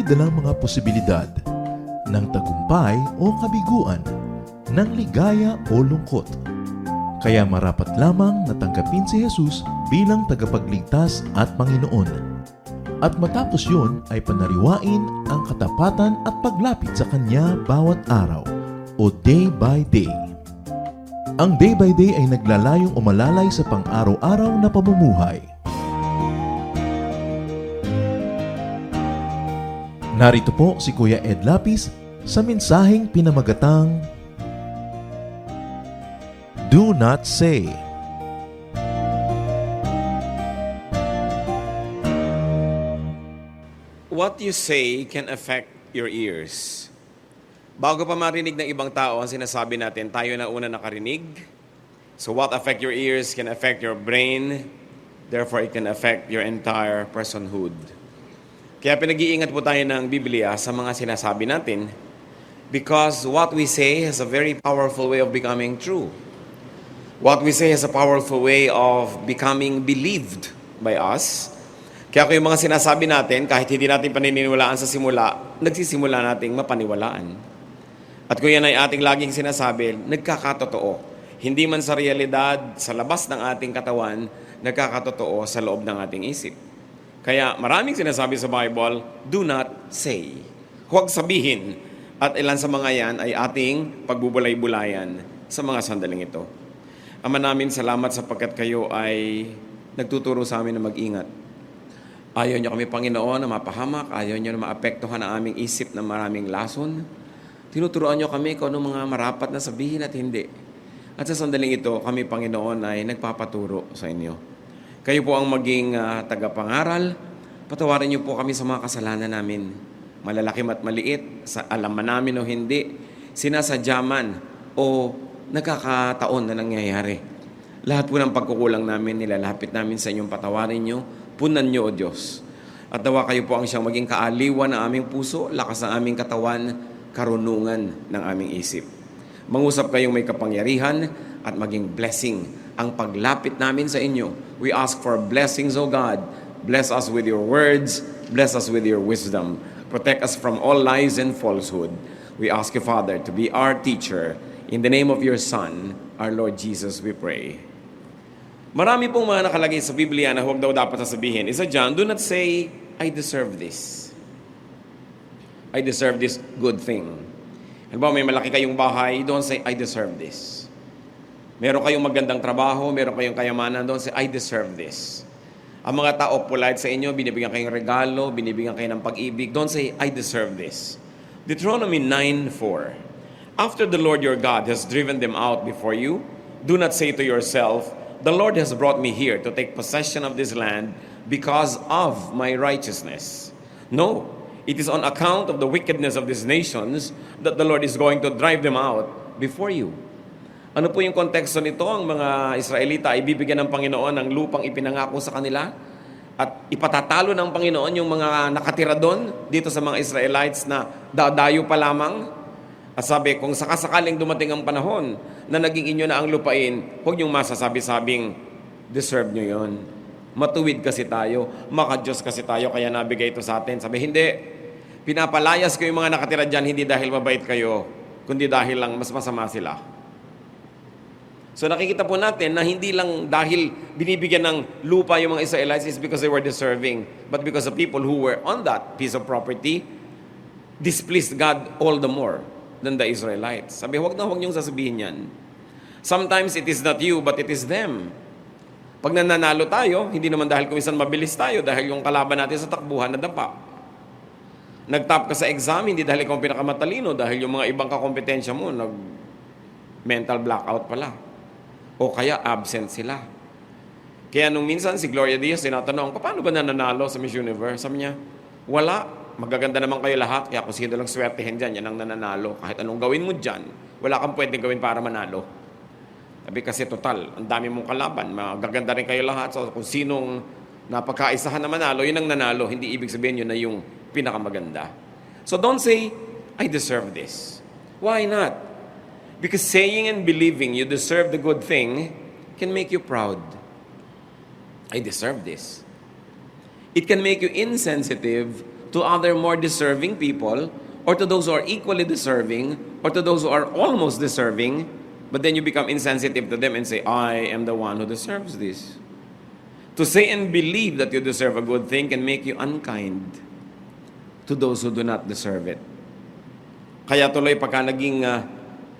dalang mga posibilidad ng tagumpay o kabiguan, ng ligaya o lungkot. Kaya marapat lamang na tanggapin si Jesus bilang tagapagligtas at Panginoon. At matapos yun ay panariwain ang katapatan at paglapit sa Kanya bawat araw o day by day. Ang day by day ay naglalayong umalalay sa pang-araw-araw na pamumuhay. Narito po si Kuya Ed Lapis sa mensaheng pinamagatang Do Not Say. What you say can affect your ears. Bago pa marinig ng ibang tao ang sinasabi natin, tayo na una nakarinig. So what affect your ears can affect your brain. Therefore, it can affect your entire personhood. Kaya pinag-iingat po tayo ng Biblia sa mga sinasabi natin because what we say has a very powerful way of becoming true. What we say has a powerful way of becoming believed by us. Kaya kung yung mga sinasabi natin, kahit hindi natin paniniwalaan sa simula, nagsisimula nating mapaniwalaan. At kung yan ay ating laging sinasabi, nagkakatotoo. Hindi man sa realidad, sa labas ng ating katawan, nagkakatotoo sa loob ng ating isip. Kaya maraming sinasabi sa Bible, do not say. Huwag sabihin. At ilan sa mga yan ay ating pagbubulay-bulayan sa mga sandaling ito. Ama namin, salamat sapagkat kayo ay nagtuturo sa amin na mag-ingat. Ayaw niyo kami, Panginoon, na mapahamak. Ayaw niyo na maapektuhan ang aming isip na maraming lason. Tinuturoan niyo kami kung anong mga marapat na sabihin at hindi. At sa sandaling ito, kami, Panginoon, ay nagpapaturo sa inyo. Kayo po ang maging tagapangaral. Patawarin niyo po kami sa mga kasalanan namin. Malalaki at maliit, sa alam man namin o hindi, sinasadya man o nagkakataon na nangyayari. Lahat po ng pagkukulang namin, nilalapit namin sa inyong patawarin niyo, punan niyo, O Diyos. At nawa kayo po ang siyang maging kaaliwan ng aming puso, lakas ng aming katawan, karunungan ng aming isip. Mangusap kayong may kapangyarihan at maging blessing ang paglapit namin sa inyo. We ask for blessings, O God. Bless us with your words. Bless us with your wisdom. Protect us from all lies and falsehood. We ask you, Father, to be our teacher. In the name of your Son, our Lord Jesus, we pray. Marami pong mga nakalagay sa Biblia na huwag daw dapat sasabihin. Isa dyan, do not say, I deserve this. I deserve this good thing. Halimbawa, may malaki kayong bahay, don't say, I deserve this. Meron kayong magandang trabaho, meron kayong kayamanan, don't say, I deserve this. Ang mga tao polite sa inyo, binibigyan kayong regalo, binibigyan kayo ng pag-ibig, don't say, I deserve this. Deuteronomy 9:4. After the Lord your God has driven them out before you, do not say to yourself, the Lord has brought me here to take possession of this land because of my righteousness. No, it is on account of the wickedness of these nations that the Lord is going to drive them out before you. Ano po yung konteksto nito? Ang mga Israelita ay bibigyan ng Panginoon ng lupang ipinangako sa kanila at ipatatalo ng Panginoon yung mga nakatira doon dito sa mga Israelites na dadayo pa lamang. At sabi, kung sakasakaling dumating ang panahon na naging inyo na ang lupain, huwag niyong masasabi-sabing, deserve niyo yon. Matuwid kasi tayo, maka-Diyos kasi tayo, kaya nabigay ito sa atin. Sabi, hindi. Pinapalayas ko yung mga nakatira dyan, hindi dahil mabait kayo, kundi dahil lang mas masama sila. So nakikita po natin na hindi lang dahil binibigyan ng lupa yung mga Israelites is because they were deserving, but because the people who were on that piece of property displeased God all the more than the Israelites. Sabi, huwag niyong sasabihin yan. Sometimes it is not you, but it is them. Pag nananalo tayo, hindi naman dahil kung minsan mabilis tayo, dahil yung kalaban natin sa takbuhan na dapa. Nag-top ka sa exam, hindi dahil ikaw pinakamatalino, dahil yung mga ibang kakompetensya mo, mental blackout pala. O kaya absent sila. Kaya nung minsan si Gloria Diaz tinatanong, paano ba nananalo sa Miss Universe? Sabi niya, wala. Magaganda naman kayo lahat. Kaya kung sino lang swertehin dyan, yan ang nananalo. Kahit anong gawin mo dyan, wala kang pwedeng gawin para manalo. Sabi kasi total, ang dami mong kalaban. Magaganda rin kayo lahat. So kung sinong napagkaisahan na manalo, yun ang nanalo. Hindi ibig sabihin yun na yung pinakamaganda. So don't say, I deserve this. Why not? Because saying and believing you deserve the good thing can make you proud. I deserve this. It can make you insensitive to other more deserving people, or to those who are equally deserving, or to those who are almost deserving, but then you become insensitive to them and say, I am the one who deserves this. To say and believe that you deserve a good thing can make you unkind to those who do not deserve it. Kaya tuloy pagka naging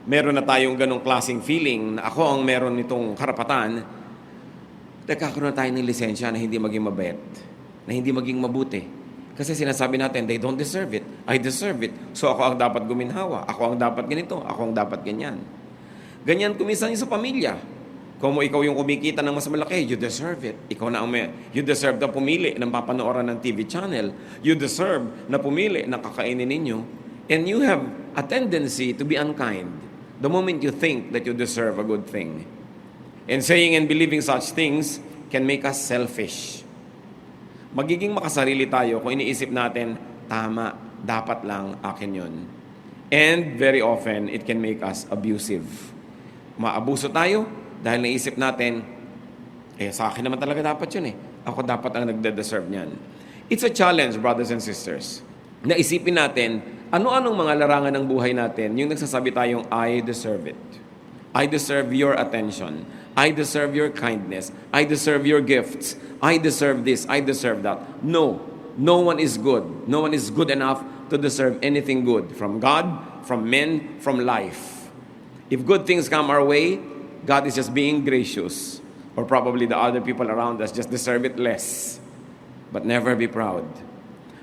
meron na tayong ganong klaseng feeling na ako ang meron nitong karapatan, nagkakaroon na tayo ng lisensya na hindi maging mabait, na hindi maging mabuti. Kasi sinasabi natin, they don't deserve it, I deserve it. So ako ang dapat guminhawa, ako ang dapat ganito, ako ang dapat ganyan. Ganyan kumisan sa pamilya. Kung ikaw yung kumikita ng mas malaki, you deserve it. Ikaw na you deserve na pumili ng papanooran ng TV channel. You deserve na pumili ng kakainin ninyo. And you have a tendency to be unkind the moment you think that you deserve a good thing. And saying and believing such things can make us selfish. Magiging makasarili tayo kung iniisip natin, tama, dapat lang akin yun. And very often, it can make us abusive. Maabuso tayo dahil naisip natin, sa akin naman talaga dapat yun eh. Ako dapat ang nagde-deserve niyan. It's a challenge, brothers and sisters. Naisipin natin, ano-anong mga larangan ng buhay natin, yung nagsasabi tayong, I deserve it. I deserve your attention. I deserve your kindness. I deserve your gifts. I deserve this. I deserve that. No. No one is good. No one is good enough to deserve anything good from God, from men, from life. If good things come our way, God is just being gracious. Or probably the other people around us just deserve it less. But never be proud.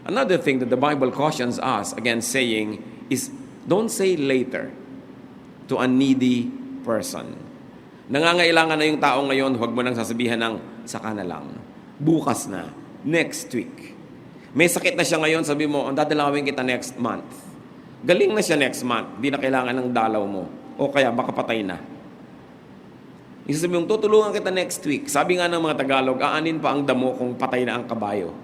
Another thing that the Bible cautions us against saying is, don't say later to a needy person. Nangangailangan na yung tao ngayon, huwag mo nang sasabihan ng, saka na lang. Bukas na. Next week. May sakit na siya ngayon, sabi mo, dadalawin kita next month. Galing na siya next month, di na kailangan ng dalaw mo. O kaya, baka patay na. Isasabi mong, tutulungan kita next week. Sabi nga ng mga Tagalog, aanin pa ang damo kung patay na ang kabayo.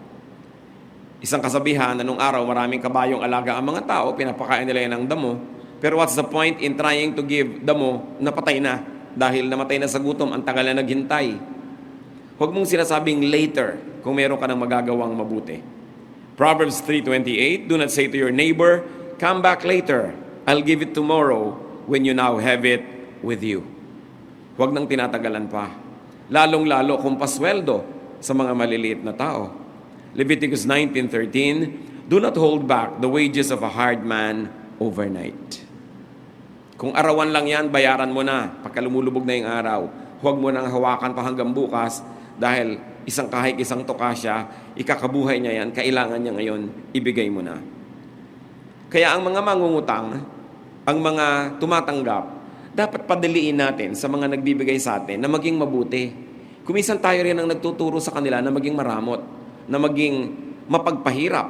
Isang kasabihan na nung araw, maraming kabayong alaga ang mga tao, pinapakain nila yan ng damo. Pero what's the point in trying to give damo na patay na? Dahil namatay na sa gutom, ang tagal na naghintay. Huwag mong sinasabing later kung meron ka ng magagawang mabuti. Proverbs 3:28, do not say to your neighbor, come back later, I'll give it tomorrow when you now have it with you. Huwag nang tinatagalan pa. Lalong-lalo kung pasweldo sa mga maliliit na tao. Leviticus 19:13, do not hold back the wages of a hard man overnight. Kung arawan lang yan, bayaran mo na pagka lumulubog na yung araw. Huwag mo nang hawakan pa hanggang bukas dahil isang kahig, isang toka siya, ikakabuhay niya yan, kailangan niya ngayon, ibigay mo na. Kaya ang mga mangungutang, ang mga tumatanggap, dapat padaliin natin sa mga nagbibigay sa atin na maging mabuti. Kumisan tayo rin ang nagtuturo sa kanila na maging maramot, na maging mapagpahirap.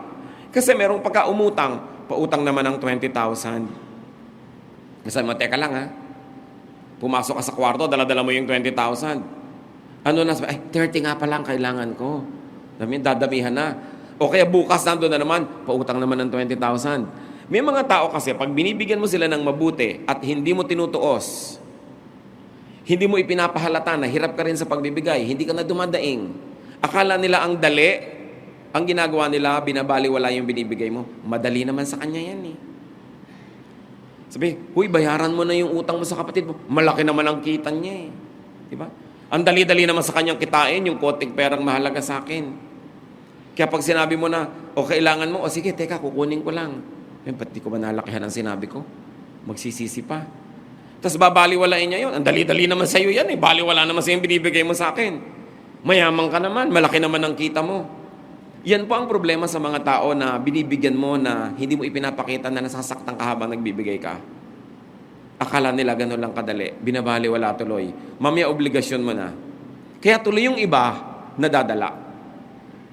Kasi merong pagka-umutang, pautang naman ng 20,000. Kasi mo, teka lang ha, pumasok ka sa kwarto, dala-dala mo yung 20,000. Ano na, 30 nga pa lang kailangan ko. Dadamihan na. O kaya bukas nandun na naman, pautang naman ng 20,000. May mga tao kasi, pag binibigyan mo sila ng mabuti at hindi mo tinutuos, hindi mo ipinapahalata na hirap ka rin sa pagbibigay, hindi ka na dumadaing. Akala nila ang dali, ang ginagawa nila, binabaliwala yung binibigay mo. Madali naman sa kanya yan eh. Sabi, huy, bayaran mo na yung utang mo sa kapatid mo. Malaki naman ang kita niya eh. Diba? Ang dali-dali naman sa kanyang kitain, yung konting perang mahalaga sa akin. Kaya pag sinabi mo na, o kailangan mo, o sige, teka, kukunin ko lang. Ba't di ko ba nalakihan ang sinabi ko? Magsisisi pa. Tapos babaliwalain niya yun. Ang dali-dali naman sa'yo yan eh. Baliwala naman sa'yo yung binibigay mo sa akin. Mayaman ka naman, malaki naman ang kita mo. Yan po ang problema sa mga tao na binibigyan mo na hindi mo ipinapakita na nasasaktan ka habang nagbibigay ka. Akala nila gano'n lang kadali. Binabaliwala tuloy. Mamaya obligasyon mo na. Kaya tuloy yung iba nadadala.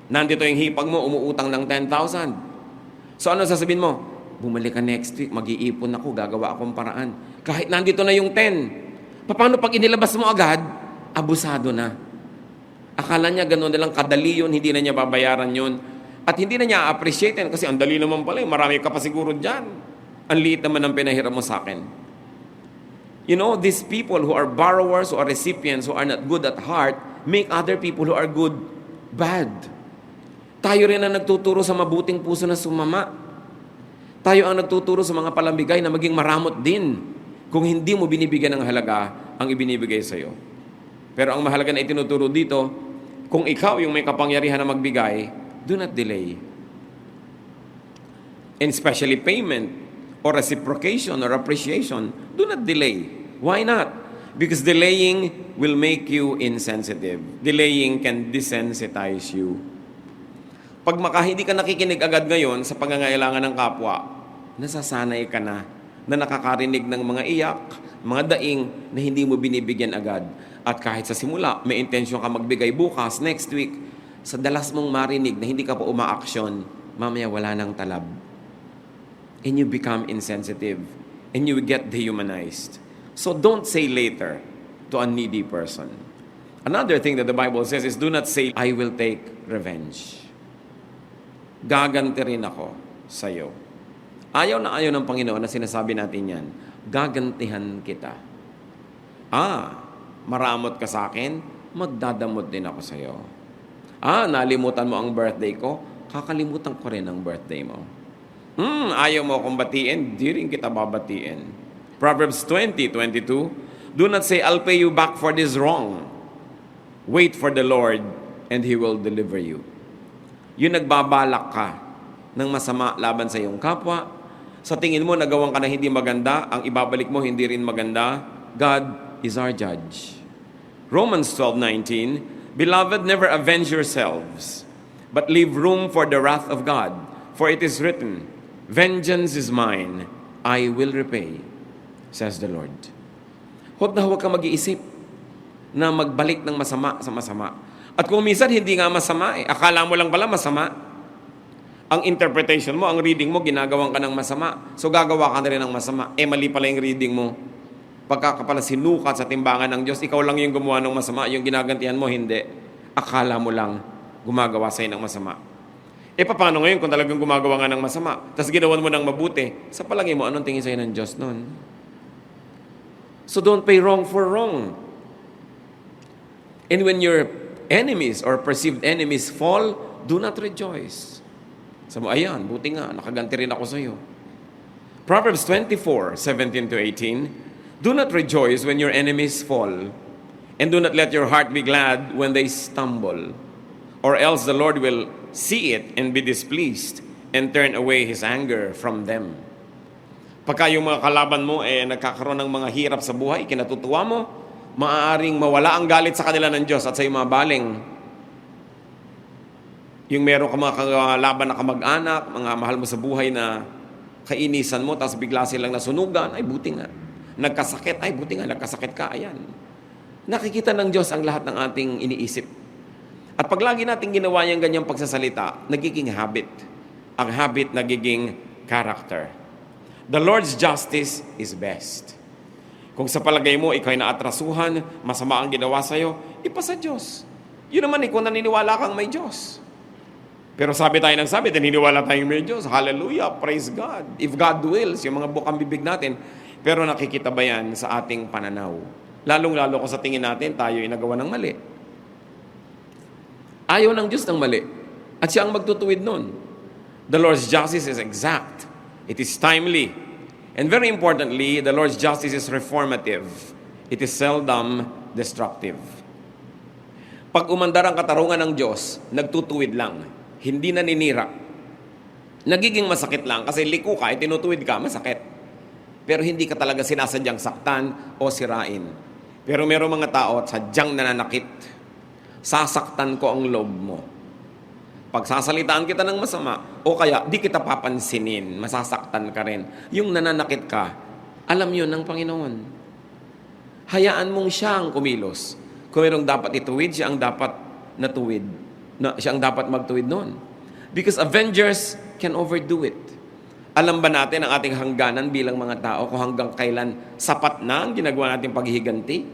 Nandito yung hipag mo, umuutang ng 10,000. So ano sasabihin mo? Bumalik ka next week, mag-iipon ako, gagawa akong paraan. Kahit nandito na yung 10. Paano pag inilabas mo agad? Abusado na. Akala niya gano'n na lang kadali yun, hindi na niya babayaran yun. At hindi na niya appreciate yan kasi ang dali naman pala, marami ka pa siguro dyan. Ang liit naman ang pinahiram mo sa akin. You know, these people who are borrowers, who are recipients, who are not good at heart, make other people who are good, bad. Tayo rin ang nagtuturo sa mabuting puso na sumama. Tayo ang nagtuturo sa mga palamigay na maging maramot din kung hindi mo binibigyan ng halaga ang ibinibigay sa iyo. Pero ang mahalaga na itinuturo dito, kung ikaw yung may kapangyarihan na magbigay, do not delay. And especially payment or reciprocation or appreciation, do not delay. Why not? Because delaying will make you insensitive. Delaying can desensitize you. Pag hindi ka nakikinig agad ngayon sa pangangailangan ng kapwa, nasasanay ka na nakakarinig ng mga iyak, mga daing na hindi mo binibigyan agad. At kahit sa simula, may intensyon ka magbigay bukas, next week, sa dalas mong marinig na hindi ka pa umaaksyon, mamaya wala nang talab. And you become insensitive. And you get dehumanized. So don't say later to a needy person. Another thing that the Bible says is, do not say, I will take revenge. Gaganti rin ako sa iyo. Ayaw na ayaw ng Panginoon na sinasabi natin yan, gagantihan kita. Maramot ka sa akin, magdadamot din ako sa iyo. Nalimutan mo ang birthday ko, kakalimutan ko rin ang birthday mo. Ayaw mo akong batiin, di rin kita babatiin. Proverbs 20:22, do not say, I'll pay you back for this wrong. Wait for the Lord, and He will deliver you. Yung nagbabalak ka ng masama laban sa iyong kapwa, sa tingin mo nagawang ka na hindi maganda, ang ibabalik mo hindi rin maganda, God is our judge. Romans 12:19, Beloved, never avenge yourselves, but leave room for the wrath of God. For it is written, Vengeance is mine, I will repay, says the Lord. Huwag na huwag ka mag-iisip na magbalik ng masama sa masama. At kung minsan hindi nga masama, akala mo lang pala masama. Ang interpretation mo, ang reading mo, ginagawan ka ng masama. So gagawa ka na rin ng masama. Mali pala yung reading mo. Pagka ka pala sinukat sa timbangan ng Diyos, ikaw lang yung gumawa ng masama, yung ginagantihan mo, hindi. Akala mo lang gumagawa sa'yo ng masama. Paano ngayon kung talagang gumagawa nga ng masama, tapos ginawan mo ng mabuti, sa palagay mo, anong tingin sa'yo ng Diyos nun? So don't pay wrong for wrong. And when your enemies or perceived enemies fall, do not rejoice. Sabi mo, ayan, buti nga, nakaganti rin ako sa iyo. Proverbs 24:17-18, do not rejoice when your enemies fall, and do not let your heart be glad when they stumble, or else the Lord will see it and be displeased and turn away His anger from them. Pagka yung mga kalaban mo nagkakaroon ng mga hirap sa buhay, kinatutuwa mo, maaaring mawala ang galit sa kanila ng Diyos at sa mga baling. Yung meron ka mga kalaban na kamag-anak, mga mahal mo sa buhay na kainisan mo, tapos bigla silang nasunugan, ay buti nga. Nagkasakit, ay buti nga, nagkasakit ka, ayan. Nakikita ng Diyos ang lahat ng ating iniisip. At pag lagi natin ginawa yung ganyang pagsasalita, nagiging habit. Ang habit nagiging character. The Lord's justice is best. Kung sa palagay mo, ikaw ay naatrasuhan, masama ang ginawa sa'yo, ipasa Diyos. Yun naman kung naniniwala kang may Diyos. Pero sabi tayo ng sabi, naniniwala tayong may Diyos. Hallelujah, praise God. If God wills, yung mga bukang bibig natin, pero nakikita ba yan sa ating pananaw? Lalong-lalo kung sa tingin natin, tayo ay nagawa ng mali. Ayaw ng Diyos ng mali. At siya ang magtutuwid nun. The Lord's justice is exact. It is timely. And very importantly, the Lord's justice is reformative. It is seldom destructive. Pag umandar ang katarungan ng Diyos, nagtutuwid lang. Hindi naninira. Nagiging masakit lang kasi liko ka, tinutuwid ka, masakit. Pero hindi ka talaga sinasadyang saktan o sirain. Pero merong mga tao at sadyang nananakit. Sasaktan ko ang loob mo. Pag sasalitaan kita ng masama, o kaya di kita papansinin, masasaktan ka rin. Yung nananakit ka, alam yun ng Panginoon. Hayaan mong siya ang kumilos. Kung mayroong dapat ituwid, siya ang dapat natuwid. Siya ang dapat magtuwid noon. Because avengers can overdo it. Alam ba natin ang ating hangganan bilang mga tao kung hanggang kailan sapat na ang ginagawa nating paghihiganti?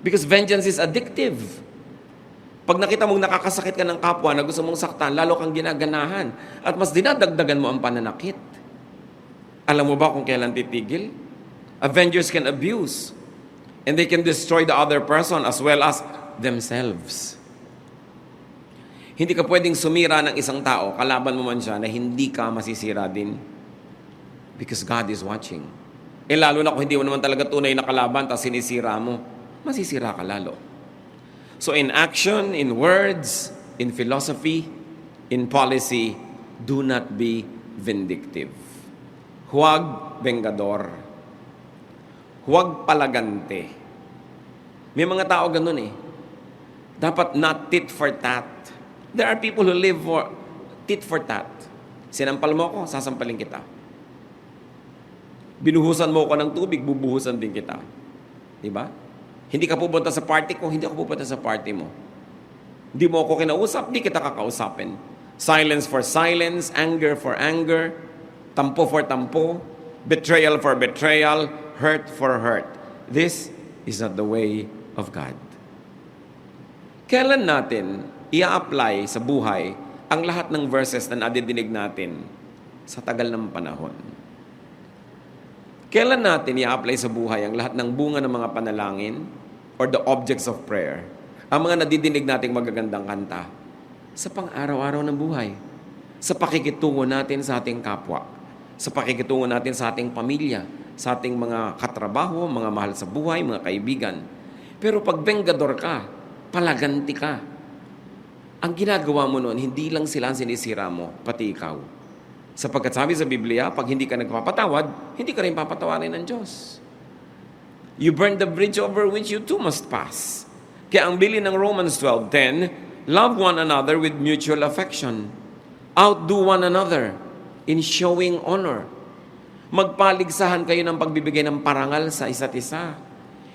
Because vengeance is addictive. Pag nakita mong nakakasakit ka ng kapwa na gusto mong saktan, lalo kang ginaganahan at mas dinadagdagan mo ang pananakit. Alam mo ba kung kailan titigil? Avengers can abuse and they can destroy the other person as well as themselves. Hindi ka pwedeng sumira ng isang tao, kalaban mo man siya, na hindi ka masisira din. Because God is watching. Lalo na kung hindi mo naman talaga tunay na kalaban, tapos sinisira mo, masisira ka lalo. So in action, in words, in philosophy, in policy, do not be vindictive. Huwag vengador. Huwag palagante. May mga tao ganun eh. Dapat not tit for tat. There are people who live for tit for tat. Sinampal mo ako, sasampalin kita. Binuhusan mo ako ng tubig, bubuhusan din kita. Diba? Hindi ka pupunta sa party ko, hindi ako pupunta sa party mo. Hindi mo ako kinausap, hindi kita kakausapin. Silence for silence, anger for anger, tampo for tampo, betrayal for betrayal, hurt for hurt. This is not the way of God. Kailan natin i-apply sa buhay ang lahat ng verses na nadidinig natin sa tagal ng panahon? Kailan natin i-apply sa buhay ang lahat ng bunga ng mga panalangin or the objects of prayer? Ang mga nadidinig nating magagandang kanta sa pang-araw-araw ng buhay, sa pakikitungo natin sa ating kapwa, sa pakikitungo natin sa ating pamilya, sa ating mga katrabaho, mga mahal sa buhay, mga kaibigan. Pero pag vengador ka, palaganti ka, ang ginagawa mo noon, hindi lang sila ang sinisira mo, pati ikaw. Sapagkat sabi sa Biblia, pag hindi ka nagpapatawad, hindi ka rin papatawarin ng Diyos. You burn the bridge over which you too must pass. Kaya ang bilin ng Romans 12:10, love one another with mutual affection. Outdo one another in showing honor. Magpaligsahan kayo ng pagbibigay ng parangal sa isa't isa.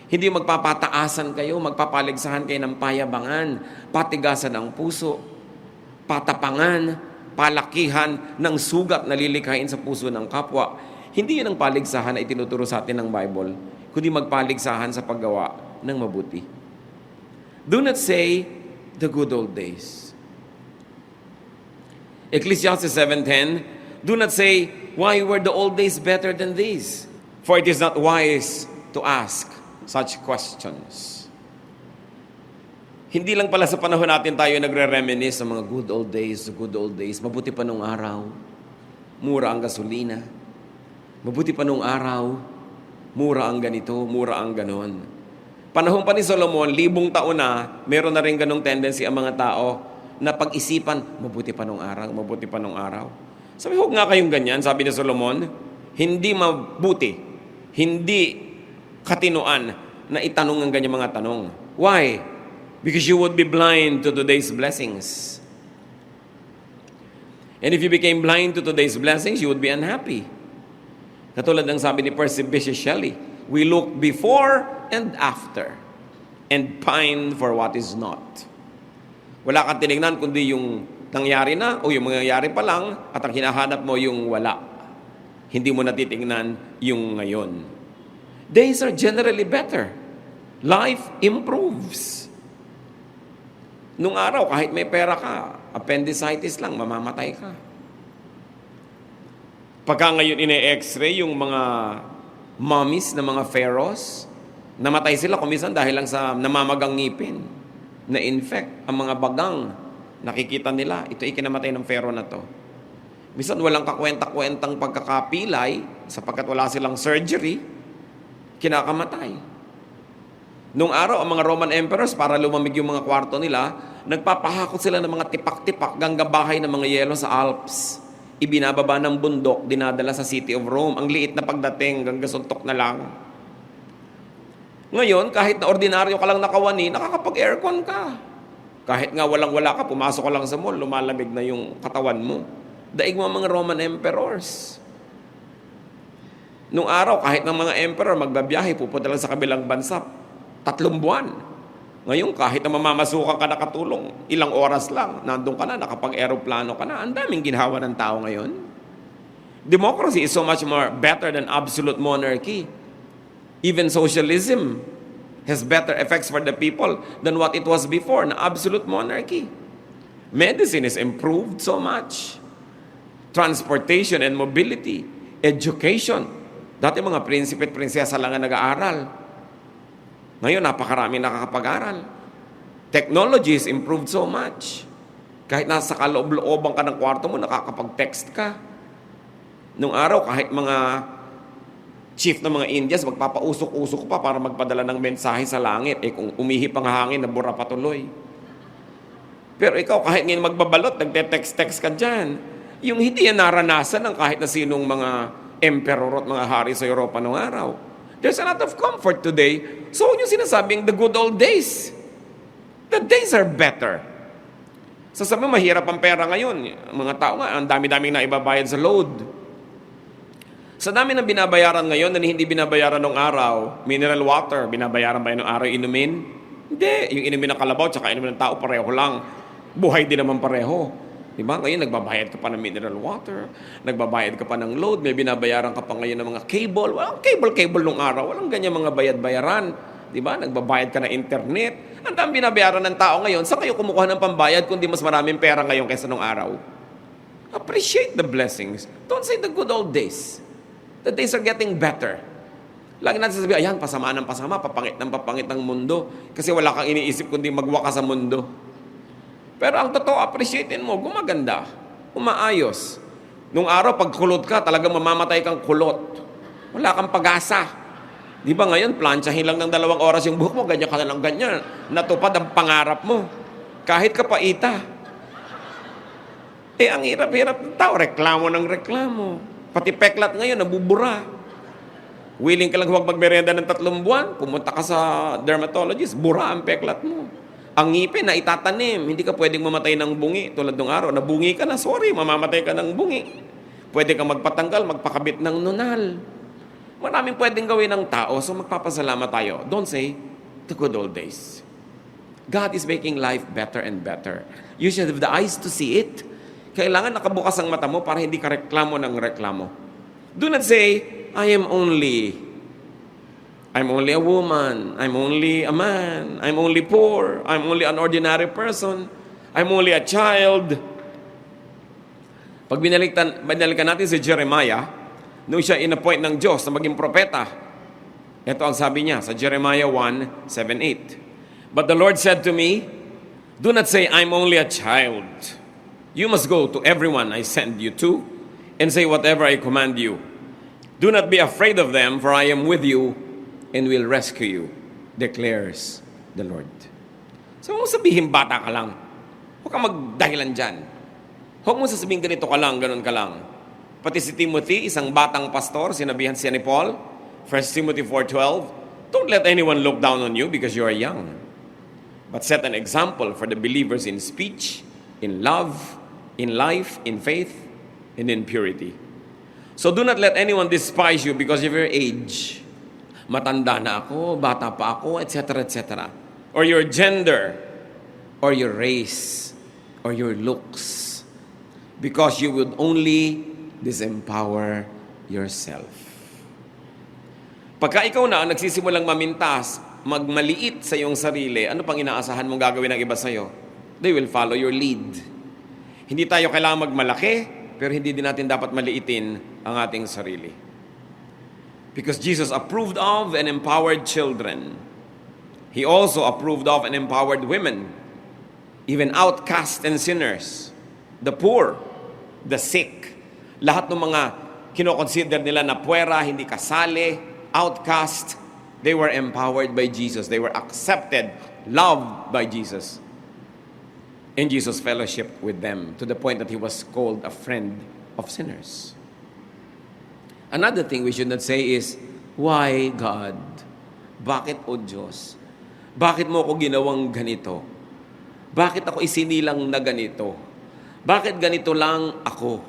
Hindi magpapataasan kayo, magpapaligsahan kayo ng payabangan, patigasan ng puso, patapangan, palakihan ng sugat na lilikhain sa puso ng kapwa. Hindi yun ang paligsahan na itinuturo sa atin ng Bible, kundi magpaligsahan sa paggawa ng mabuti. Do not say the good old days. Ecclesiastes 7:10, do not say, why were the old days better than these? For it is not wise to ask such questions. Hindi lang pala sa panahon natin tayo nagre-reminisce sa mga good old days, the good old days. Mabuti pa nung araw, mura ang gasolina. Mabuti pa nung araw, mura ang ganito, mura ang ganon. Panahon pa ni Solomon, 1,000 taon na, meron na rin ganong tendency ang mga tao na pag-isipan, mabuti pa nung araw, mabuti pa nung araw. Sabi, huwag nga kayong ganyan, sabi ni Solomon, hindi mabuti, hindi katinuan na itanong ang ganyang mga tanong. Why? Because you would be blind to today's blessings. And if you became blind to today's blessings, you would be unhappy. Katulad ng sabi ni Percy Bysshe Shelley, we look before and after and pine for what is not. Wala kang tinignan kundi yung nangyari na o yung mangyayari pa lang at ang hinahanap mo yung wala. Hindi mo natitingnan yung ngayon. Days are generally better. Life improves. Nung araw, kahit may pera ka, appendicitis lang, mamamatay ka. Pagka ngayon ine-x-ray yung mga mummies na mga pharaohs, namatay sila kumisan dahil lang sa namamagang ngipin, na-infect ang mga bagang. Nakikita nila, ito ikinamatay ng pharaoh na to. Minsan walang kakwenta-kwentang pagkakapilay sapagkat wala silang surgery, kinakamatay. Nung araw, ang mga Roman emperors, para lumamig yung mga kwarto nila, nagpapahakot sila ng mga tipak-tipak ganggang bahay ng mga yelo sa Alps. Ibinababa ng bundok, dinadala sa city of Rome. Ang liit na pagdating, ganggang suntok na lang. Ngayon, kahit na ordinaryo ka lang nakawani, nakakapag-aircon ka. Kahit nga walang-wala ka, pumasok ka lang sa mall, lumalamig na yung katawan mo. Daig mo mga Roman emperors. Nung araw, kahit ng mga emperor magbabiyahe, pupunta lang sa kabilang bansa, 3 buwan. Ngayon, kahit na mamamasukan ka nakatulong, ilang oras lang, nandun ka na, nakapag-aeroplano ka na. Ang daming ginhawa ng tao ngayon. Democracy is so much more better than absolute monarchy. Even socialism has better effects for the people than what it was before, na absolute monarchy. Medicine is improved so much. Transportation and mobility, education. Dati mga prinsipe at prinsesa lang ang nag-aaral. Ngayon, napakarami nakakapag-aral. Technology is improved so much. Kahit nasa kaloob-looban ka ng kwarto mo, nakakapag-text ka. Nung araw, kahit mga chief ng mga Indians, magpapausok-usok pa para magpadala ng mensahe sa langit. Eh kung umihip ang hangin, nabura patuloy. Pero ikaw, kahit ngayon magbabalot, nagte-text-text ka dyan. Yung hindi yan naranasan ng kahit na sinong mga emperor at mga hari sa Europa noong araw. There's a lot of comfort today. So, yung sinasabing the good old days. The days are better. Sasabi mo, mahirap ang pera ngayon. Mga tao nga, ang dami-daming na ibabayad sa load. Sa dami ng binabayaran ngayon na hindi binabayaran ng araw, mineral water, binabayaran ba yun ng araw inumin? Hindi. Yung inumin ng kalabaw tsaka inumin ng tao, pareho lang. Buhay din naman pareho. Diba? Ngayon, nagbabayad ka pa ng mineral water, nagbabayad ka pa ng load, may binabayaran ka pa ngayon ng mga cable. Walang cable nung araw. Walang ganyan mga bayad-bayaran. Diba? Nagbabayad ka ng internet. Ang dami binabayaran ng tao ngayon. Saan kayo kumukuha ng pambayad kundi mas maraming pera ngayon kaysa nung araw? Appreciate the blessings. Don't say the good old days. The days are getting better. Lagi natin sasabihin, ayan, pasama ng pasama, papangit ng mundo. Kasi wala kang iniisip kundi magwakas sa mundo. Pero ang totoo, appreciatein mo, gumaganda, umaayos. Nung araw, pag kulot ka, talagang mamamatay kang kulot. Wala kang pag-asa. Di ba ngayon, plansyahin lang ng 2 oras yung buhok mo, ganyan ka na lang ganyan. Natupad ang pangarap mo. Kahit kapaita. Eh, ang hirap-hirap ng tao, reklamo ng reklamo. Pati peklat ngayon, nabubura. Willing ka lang huwag magmerenda ng 3 buwan, pumunta ka sa dermatologist, bura ang peklat mo. Ang ngipin na itatanim, hindi ka pwedeng mamatay ng bungi. Tulad ng araw, nabungi ka na, sorry, mamamatay ka ng bungi. Pwede kang magpatanggal, magpakabit ng nunal. Maraming pwedeng gawin ng tao, so magpapasalamat tayo. Don't say, the good old days. God is making life better and better. You should have the eyes to see it. Kailangan nakabukas ang mata mo para hindi ka reklamo ng reklamo. Do not say, I am only a woman, I'm only a man, I'm only poor, I'm only an ordinary person, I'm only a child. Pag binalikan natin si Jeremiah, nung siya inappoint ng Diyos na maging propeta, ito ang sabi niya sa Jeremiah 1:7-8. But the Lord said to me, do not say, I'm only a child. You must go to everyone I send you to and say whatever I command you. Do not be afraid of them, for I am with you and will rescue you, declares the Lord. So, huwag mo sabihin bata ka lang. Huwag kang magdahilan dyan. Huwag mo sasabihin ganito ka lang, ganun ka lang. Pati si Timothy, isang batang pastor, sinabihan siya ni Paul, 1 Timothy 4:12, don't let anyone look down on you because you are young, but set an example for the believers in speech, in love, in life, in faith, and in purity. So do not let anyone despise you because of your age. Matanda na ako, bata pa ako, etc., etc. Or your gender, or your race, or your looks. Because you would only disempower yourself. Pagka ikaw na ang nagsisimulang mamintas, magmaliit sa iyong sarili, ano pang inaasahan mong gagawin ng iba sa'yo? They will follow your lead. Hindi tayo kailangan magmalaki, pero hindi din natin dapat maliitin ang ating sarili. Because Jesus approved of and empowered children. He also approved of and empowered women, even outcasts and sinners, the poor, the sick. Lahat ng mga kinoconsider nila na puwera, hindi kasali, outcast, they were empowered by Jesus. They were accepted, loved by Jesus. And Jesus fellowship with them to the point that he was called a friend of sinners. Another thing we should not say is, why God? Bakit, O Diyos? Bakit mo ako ginawang ganito? Bakit ako isinilang na ganito? Bakit ganito lang ako?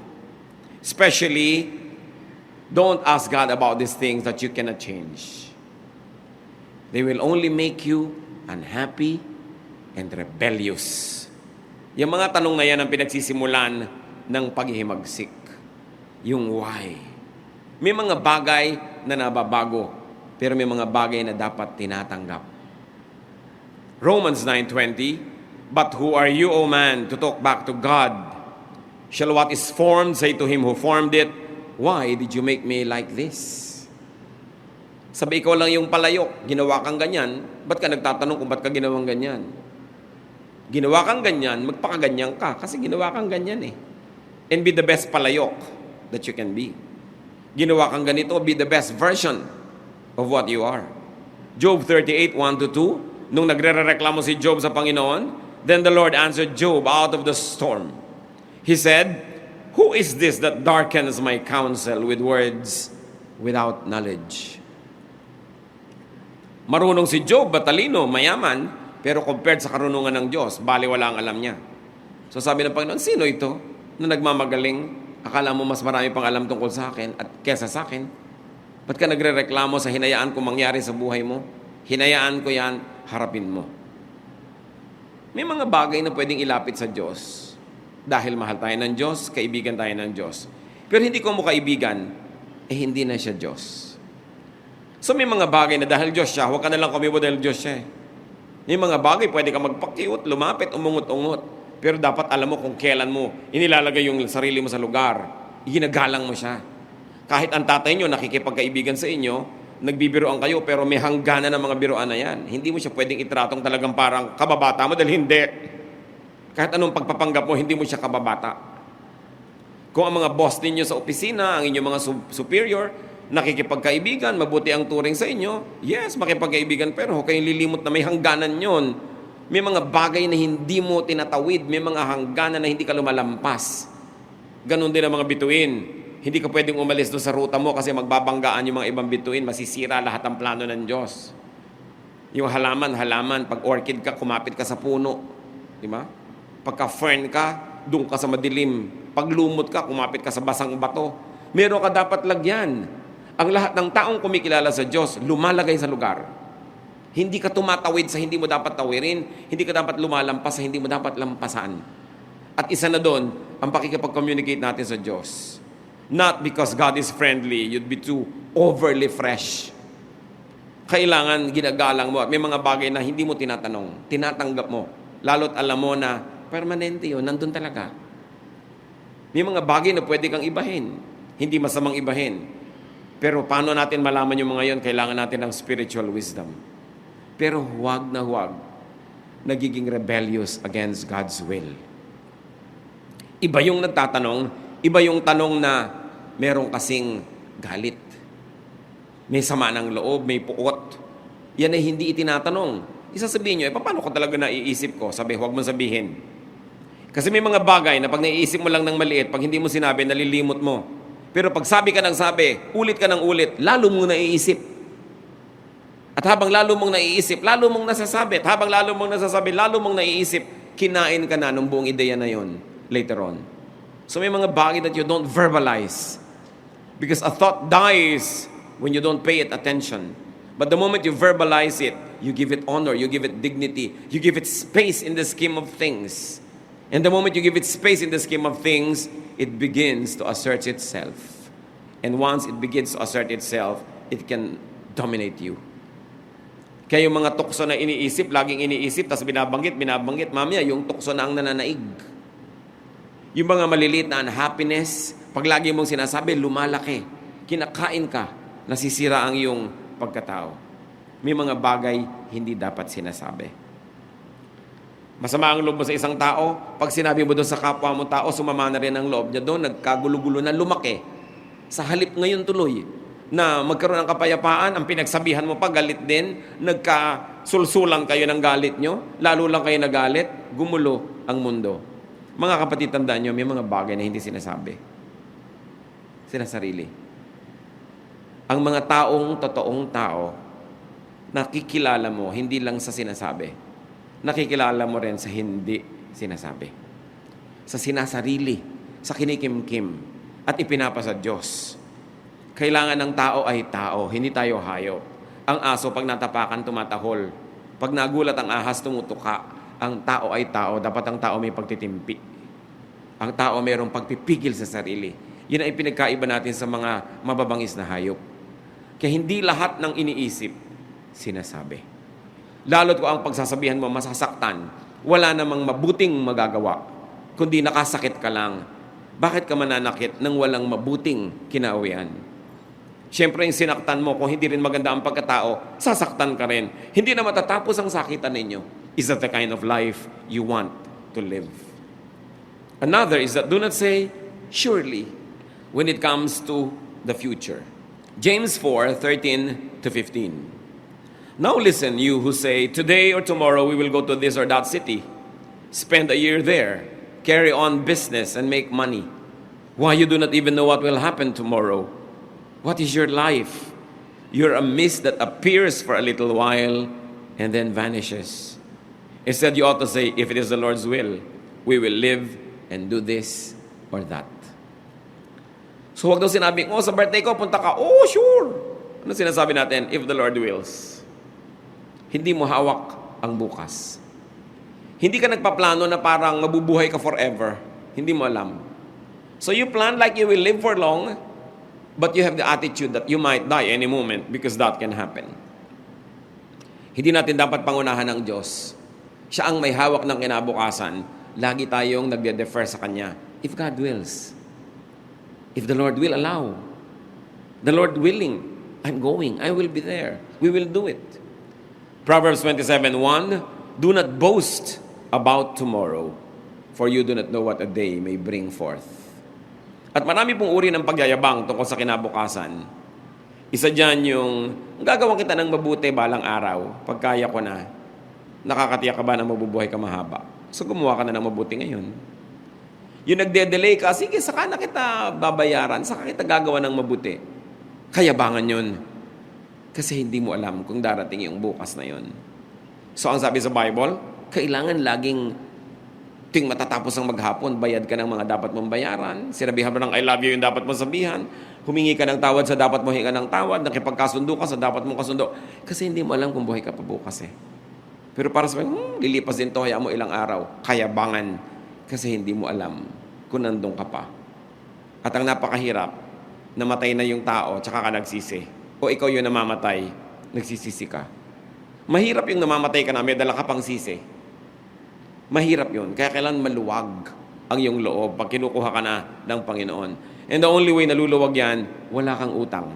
Especially, don't ask God about these things that you cannot change. They will only make you unhappy and rebellious. Yung mga tanong na yan ang pinagsisimulan ng paghihimagsik. Yung why. May mga bagay na nababago, pero may mga bagay na dapat tinatanggap. Romans 9:20, but who are you, O man, to talk back to God? Shall what is formed say to him who formed it, why did you make me like this? Sabi, ikaw lang yung palayok, ginawa kang ganyan, ba't ka nagtatanong kung ba't ka ginawang ganyan? Ginawa kang ganyan, magpakaganyan ka kasi ginawa kang ganyan eh. And be the best palayok that you can be. Ginawa kang ganito, be the best version of what you are. Job 38, 1-2, nung nagre-reklamo si Job sa Panginoon, then the Lord answered Job out of the storm. He said, "Who is this that darkens my counsel with words without knowledge?" Marunong si Job, matalino, mayaman, pero compared sa karunungan ng Diyos, baliwala ang alam niya. So sabi ng Panginoon, sino ito na nagmamagaling? Akala mo mas marami pang alam tungkol sa akin at kesa sa akin? Ba't ka nagre-reklamo sa hinayaan ko mangyari sa buhay mo? Hinayaan ko yan, harapin mo. May mga bagay na pwedeng ilapit sa Diyos. Dahil mahal tayo ng Diyos, kaibigan tayo ng Diyos. Pero hindi ko mo kaibigan, hindi na siya Diyos. So may mga bagay na dahil Diyos siya, huwag ka na lang kumibo dahil Diyos siya. May mga bagay, pwede ka magpakiut, lumapit, umungot-ungot. Pero dapat alam mo kung kailan mo inilalagay yung sarili mo sa lugar. Ginagalang mo siya. Kahit ang tatay nyo nakikipagkaibigan sa inyo, nagbibiroan kayo, pero may hangganan ng mga biroan na yan. Hindi mo siya pwedeng itratong talagang parang kababata mo dahil hindi. Kahit anong pagpapanggap mo, hindi mo siya kababata. Kung ang mga boss ninyo sa opisina, ang inyong mga superior, nakikipagkaibigan, mabuti ang turing sa inyo, yes, makipagkaibigan, pero huwag kayong lilimot na may hangganan yon. May mga bagay na hindi mo tinatawid, may mga hangganan na hindi ka lumalampas. Ganon din ang mga bituin. Hindi ka pwedeng umalis doon sa ruta mo kasi magbabanggaan yung mga ibang bituin, masisira lahat ang plano ng Diyos. Yung halaman, pag orchid ka, kumapit ka sa puno. Di ba? Pagka fern ka, doon ka sa madilim. Pag lumot ka, kumapit ka sa basang bato. Meron ka dapat lagyan. Ang lahat ng taong kumikilala sa Diyos, lumalagay sa lugar. Hindi ka tumatawid sa hindi mo dapat tawirin. Hindi ka dapat lumalampas sa hindi mo dapat lampasan. At isa na doon, ang pakikipag-communicate natin sa Diyos. Not because God is friendly, you'd be too overly fresh. Kailangan ginagalang mo at may mga bagay na hindi mo tinatanong, tinatanggap mo. Lalo't alam mo na permanente yun, nandun talaga. May mga bagay na pwede kang ibahin, hindi masamang ibahin. Pero paano natin malaman yung mga yun? Kailangan natin ng spiritual wisdom. Pero huwag na huwag nagiging rebellious against God's will. Iba yung nagtatanong, iba yung tanong na merong kasing galit. May sama ng loob, may puot. Yan ay hindi itinatanong. Isasabihin nyo, paano ko talaga naiisip ko? Sabi, huwag mo sabihin. Kasi may mga bagay na pag naiisip mo lang ng maliit, pag hindi mo sinabi, nalilimot mo. Pero pag sabi ka ng sabi, ulit ka ng ulit, lalo mong naiisip. At habang lalo mong naiisip, lalo mong nasasabi. At habang lalo mong nasasabi, lalo mong naiisip, kinain ka na ng buong ideya na yon later on. So may mga bagay that you don't verbalize. Because a thought dies when you don't pay it attention. But the moment you verbalize it, you give it honor, you give it dignity, you give it space in the scheme of things. And the moment you give it space in the scheme of things, it begins to assert itself. And once it begins to assert itself, it can dominate you. Kaya yung mga tukso na iniisip, laging iniisip, tapos binabanggit, mamaya yung tukso na ang nananaig. Yung mga maliliit na unhappiness, pag lagi mong sinasabi, lumalaki. Kinakain ka, nasisira ang iyong pagkatao. May mga bagay hindi dapat sinasabi. Masama ang loob mo sa isang tao, pag sinabi mo doon sa kapwa mo tao, sumama na rin ang loob niya doon, nagkagulo-gulo na lumaki. Sa halip ngayon tuloy, na magkaroon ng kapayapaan, ang pinagsabihan mo pa, galit din, nagkasulsulang kayo ng galit nyo, lalo lang kayo nagalit, gumulo ang mundo. Mga kapatid, tandaan nyo, may mga bagay na hindi sinasabi. Sinasarili. Ang mga totoong tao, nakikilala mo, hindi lang sa sinasabi. Nakikilala mo rin sa hindi sinasabi. Sa sinasarili, sa kinikimkim, at ipinapasa Diyos. Kailangan ng tao ay tao, hindi tayo hayop. Ang aso, pag natapakan, tumatahol. Pag nagulat ang ahas, tumutuka. Ang tao ay tao, dapat ang tao may pagtitimpi. Ang tao mayroong pagpipigil sa sarili. Yun ay pinagkaiba natin sa mga mababangis na hayop. Kaya hindi lahat ng iniisip, sinasabi. Lalo't kung ang pagsasabihan mo masasaktan, wala namang mabuting magagawa, kundi nakasakit ka lang. Bakit ka mananakit nang walang mabuting kinauwian? Siyempre, yung sinaktan mo, kung hindi rin maganda ang pagkatao, sasaktan ka rin. Hindi na matatapos ang sakitan ninyo. Is that the kind of life you want to live? Another is that do not say, surely, when it comes to the future. James 4:13-15. Now listen, you who say, today or tomorrow we will go to this or that city, spend a year there, carry on business and make money. Why, you do not even know what will happen tomorrow. What is your life? You're a mist that appears for a little while and then vanishes. Instead, you ought to say, if it is the Lord's will, we will live and do this or that. So wag daw sinabi, sa birthday ko, punta ka. Oh, sure. Ano sinasabi natin? If the Lord wills. Hindi mo hawak ang bukas. Hindi ka nagpaplano na parang mabubuhay ka forever. Hindi mo alam. So you plan like you will live for long, but you have the attitude that you might die any moment because that can happen. Hindi natin dapat pangunahan ng Diyos. Siya ang may hawak ng kinabukasan. Lagi tayong nagde-defer sa Kanya. If God wills. If the Lord will allow. The Lord willing. I'm going. I will be there. We will do it. Proverbs 27:1, do not boast about tomorrow, for you do not know what a day may bring forth. At marami pong uri ng pagyayabang tungkol sa kinabukasan. Isa dyan yung, gagawin kita ng mabuti balang araw, pagkaya ko na, nakakatiyak ka ba na mabubuhay ka mahaba? So gumawa ka na ng mabuti ngayon. Yung nagde-delay ka, sige, saka na kita babayaran, saka kita gagawa ng mabuti. Kayabangan yun. Kasi hindi mo alam kung darating yung bukas na yun. So ang sabi sa Bible, kailangan laging ting matatapos ang maghapon, bayad ka ng mga dapat mong bayaran. Sinabihan mo ng I love you yung dapat mong sabihan. Humingi ka ng tawad sa dapat mo hinga ng tawad. Nakipagkasundo ka sa dapat mong kasundo. Kasi hindi mo alam kung buhay ka pa bukas eh. Pero para sa lilipas din to, hayaan mo ilang araw. Kayabangan. Kasi hindi mo alam kung nandun ka pa. At ang napakahirap, namatay na yung tao, tsaka ka nagsisi. O ikaw yung namamatay, nagsisisi ka. Mahirap yung namamatay ka na, may dala ka pang sisi. Mahirap yun. Kaya kailan maluwag ang iyong loob pag kinukuha ka na ng Panginoon. And the only way na luluwag yan, wala kang utang.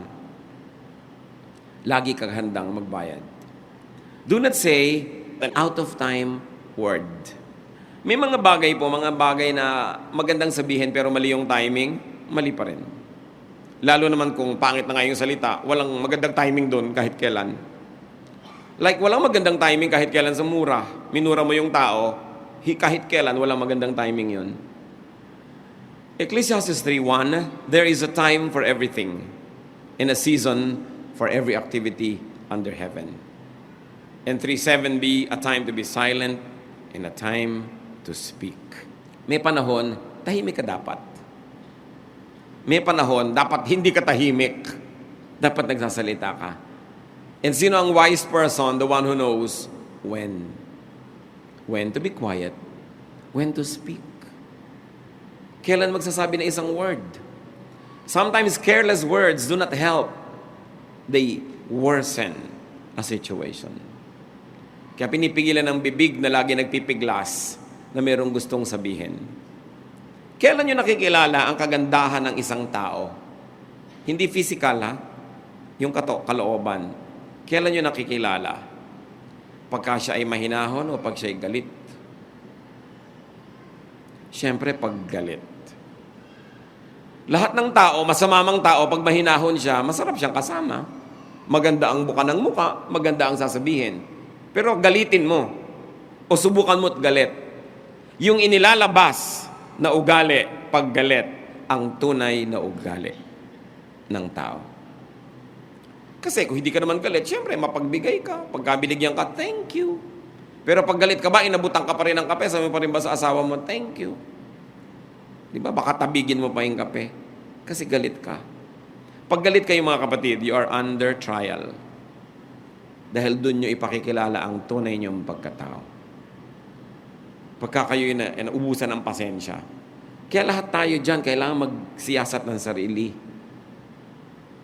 Lagi kang handang magbayad. Do not say an out-of-time word. May mga bagay po, mga bagay na magandang sabihin pero mali yung timing, mali pa rin. Lalo naman kung pangit na nga yung salita, walang magandang timing doon kahit kailan. Like, walang magandang timing kahit kailan sa mura. Minura mo yung tao, kahit kailan, walang magandang timing yun. Ecclesiastes 3:1, there is a time for everything, and a season for every activity under heaven. And 3:7b, a time to be silent, and a time to speak. May panahon, tahimik ka dapat. May panahon, dapat hindi ka tahimik. Dapat nagsasalita ka. And sino ang wise person? The one who knows when. When to be quiet. When to speak. Kailan magsasabi ng isang word. Sometimes careless words do not help. They worsen a situation. Kaya pinipigilan ng bibig na lagi nagpipiglas na mayroong gustong sabihin. Kailan nyo nakikilala ang kagandahan ng isang tao? Hindi physical, ha? Yung kalooban. Kailan nyo nakikilala? Pagka siya ay mahinahon o pag siya ay galit? Siyempre, pag galit. Lahat ng tao, masamamang tao, pag mahinahon siya, masarap siyang kasama. Maganda ang buka ng muka, maganda ang sasabihin. Pero galitin mo, o subukan mo't galit. Yung inilalabas na ugali, paggalit, ang tunay na ugali ng tao. Kasi kung hindi ka naman galit, siyempre, mapagbigay ka. Pagka binigyan ka, thank you. Pero pag galit ka ba, inabutang ka pa rin ng kape, sabi pa rin ba sa asawa mo, thank you. Di ba? Baka tabigin mo pa yung kape. Kasi galit ka. Pag galit kayo mga kapatid, you are under trial. Dahil doon nyo ipakikilala ang tunay nyong pagkatao. Pagka kayo ubusan ng pasensya. Kaya lahat tayo dyan, kailangan magsiyasat ng sarili.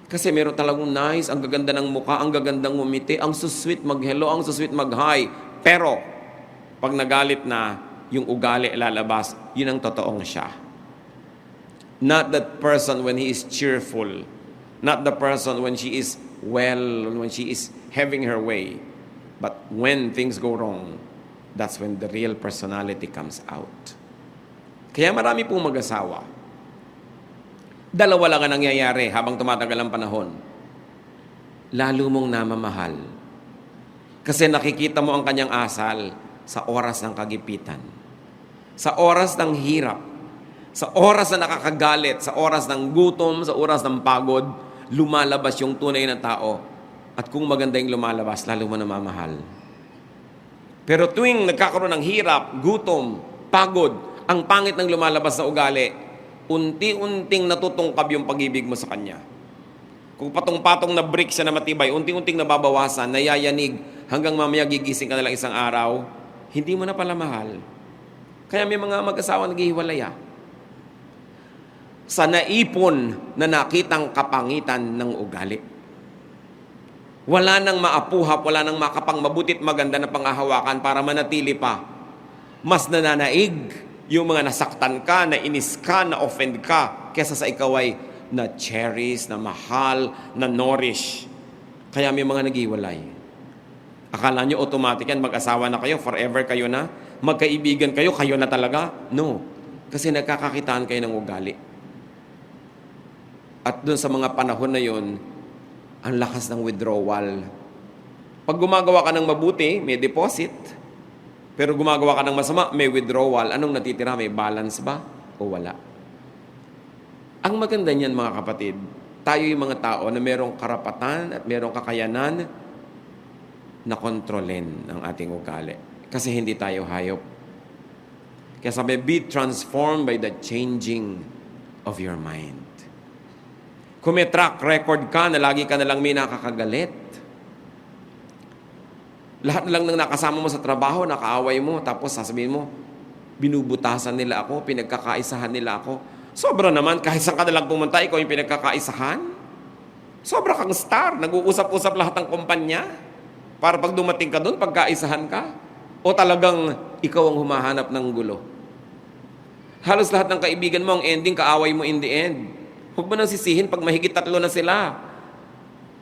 Kasi meron talagang nice, ang gaganda ng mukha, ang gagandang ngumiti, ang susweet mag-hello, ang susweet mag-hi. Pero, pag nagalit na, yung ugali lalabas, yun ang totoong siya. Not that person when he is cheerful. Not the person when she is well, when she is having her way. But when things go wrong, that's when the real personality comes out. Kaya marami pong mag-asawa. Dalawa lang ang nangyayari habang tumatagal ang panahon. Lalo mong namamahal. Kasi nakikita mo ang kanyang asal sa oras ng kagipitan. Sa oras ng hirap. Sa oras na nakakagalit. Sa oras ng gutom. Sa oras ng pagod. Lumalabas yung tunay na tao. At kung maganda yung lumalabas, lalo mo namamahal. Pero tuwing nagkakaroon ng hirap, gutom, pagod, ang pangit ng lumalabas na ugali, unti-unting natutungkab yung pag-ibig mo sa kanya. Kung patong-patong na brick siya na matibay, unti-unting nababawasan, nayayanig, hanggang mamaya gigising ka na lang isang araw, hindi mo na pala mahal. Kaya may mga mag-asawa naghihiwalay. Sa naipon na nakitang kapangitan ng ugali. Wala nang maapuhap, wala nang makapang mabutit maganda na panghahawakan para manatili pa. Mas nananaig yung mga nasaktan ka, na inis ka, na offend ka, kesa sa ikaw ay na cherish, na mahal, na nourish. Kaya may mga naghiwalay. Akala nyo automatic yan, mag-asawa na kayo, forever kayo na, magkaibigan kayo, kayo na talaga? No. Kasi nagkakakitaan kayo ng ugali. At dun sa mga panahon na yun, ang lakas ng withdrawal. Pag gumagawa ka ng mabuti, may deposit. Pero gumagawa ka ng masama, may withdrawal. Anong natitira? May balance ba? O wala? Ang maganda niyan, mga kapatid, tayo yung mga tao na merong karapatan at merong kakayanan na kontrolin ang ating ugali. Kasi hindi tayo hayop. Kaya sabi, be transformed by the changing of your mind. Kung may track record ka na lagi ka na lang may nakakagalit, lahat na lang ng nakasama mo sa trabaho, nakaaway mo, tapos sasabihin mo, binubutasan nila ako, pinagkakaisahan nila ako. Sobra naman, kahit saan ka na lang pumunta, ikaw yung pinagkakaisahan. Sobra kang star, nag-uusap-usap lahat ng kumpanya, para pag dumating ka doon, pagkaisahan ka. O talagang ikaw ang humahanap ng gulo. Halos lahat ng kaibigan mo, ang ending, kaaway mo in the end. Huwag mo nang sisihin pag mahigit 3 na sila.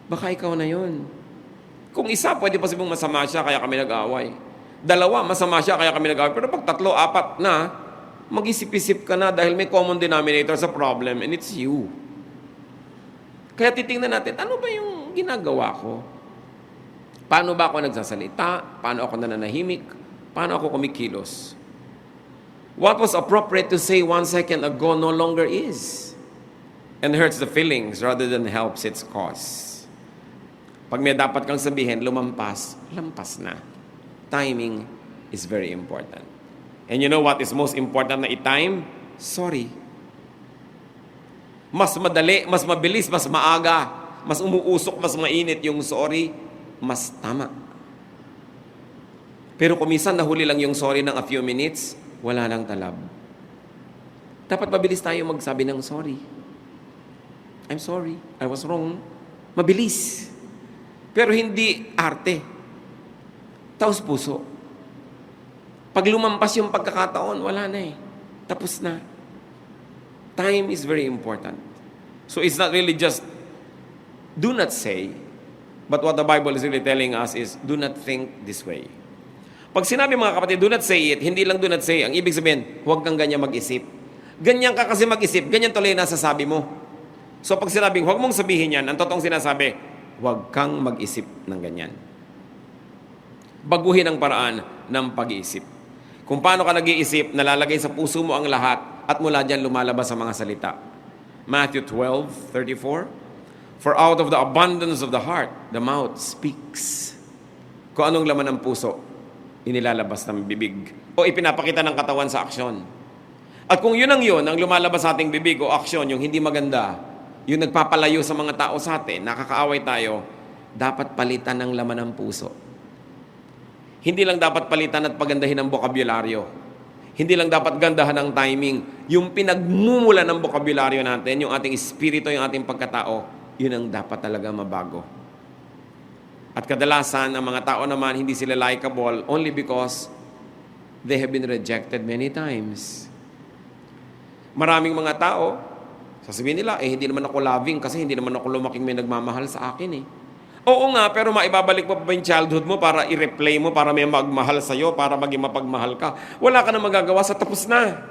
Baka ikaw na yun. Kung isa, pwede pa sabing masama siya, kaya kami nag-away. 2, masama siya, kaya kami nag-away. Pero pag 3, 4 na, mag-isip-isip ka na dahil may common denominator sa problem and it's you. Kaya titingnan natin, ano ba yung ginagawa ko? Paano ba ako nagsasalita? Paano ako nananahimik? Paano ako kumikilos? What was appropriate to say 1 second ago no longer is. And hurts the feelings rather than helps its cause. Pag may dapat kang sabihin, lampas na. Timing is very important. And you know what is most important na i-time? Sorry. Mas madali, mas mabilis, mas maaga, mas umuusok, mas mainit yung sorry, mas tama. Pero kung minsan nahuli lang yung sorry ng a few minutes, wala nang talab. Dapat mabilis tayo magsabi ng sorry. I'm sorry, I was wrong. Mabilis. Pero hindi arte. Taos puso. Pag lumampas yung pagkakataon, wala na eh. Tapos na. Time is very important. So it's not really just do not say, but what the Bible is really telling us is do not think this way. Pag sinabi mga kapatid, do not say it, hindi lang do not say. Ang ibig sabihin, huwag kang ganyan mag-isip. Ganyan ka kasi mag-isip, ganyan tuloy nasasabi mo. So pag sinabing, huwag mong sabihin yan, ang totoong sinasabi, huwag kang mag-isip ng ganyan. Baguhin ang paraan ng pag-iisip. Kung paano ka nag-iisip, nalalagay sa puso mo ang lahat at mula dyan lumalabas ang mga salita. Matthew 12:34. For out of the abundance of the heart, the mouth speaks. Kung anong laman ng puso, inilalabas ng bibig o ipinapakita ng katawan sa aksyon. At kung yun ang lumalabas sa ating bibig o aksyon, yung hindi maganda, yung nagpapalayo sa mga tao sa atin, nakakaaway tayo, dapat palitan ng laman ng puso. Hindi lang dapat palitan at pagandahin ang bokabularyo. Hindi lang dapat gandahan ang timing. Yung pinagmumula ng bokabularyo natin, yung ating espiritu, yung ating pagkatao, yun ang dapat talaga mabago. At kadalasan, ang mga tao naman, hindi sila likable only because they have been rejected many times. Maraming mga tao, sasabihin nila, hindi naman ako loving kasi hindi naman ako lumaking may nagmamahal sa akin eh. Oo nga, pero maibabalik mo pa ba yung childhood mo para i-replay mo, para may magmahal sa'yo, para maging mapagmahal ka? Wala ka na magagawa sa tapos na.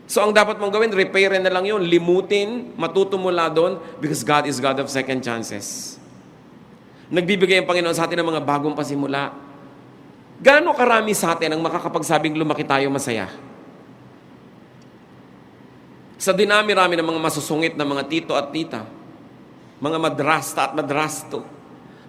So ang dapat mong gawin, repairin na lang yun, limutin, matuto mula doon, because God is God of second chances. Nagbibigay ang Panginoon sa atin ng mga bagong pasimula. Gaano karami sa atin ang makakapagsabing lumaki tayo masaya? Sa dinami-rami ng mga masusungit na mga tito at tita, mga madrasta at madrasto,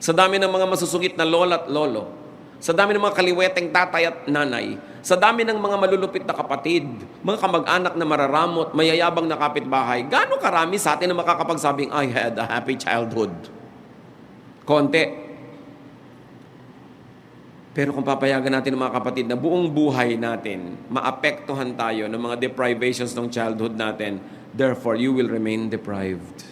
sa dami ng mga masusungit na lola at lolo, sa dami ng mga kaliweteng tatay at nanay, sa dami ng mga malulupit na kapatid, mga kamag-anak na mararamot, mayayabang na kapitbahay, gaano karami sa atin na makakapagsabing, I had a happy childhood? Konti. Pero kung papayagan natin ng mga kapatid na buong buhay natin, maapektuhan tayo ng mga deprivations ng childhood natin, therefore, you will remain deprived.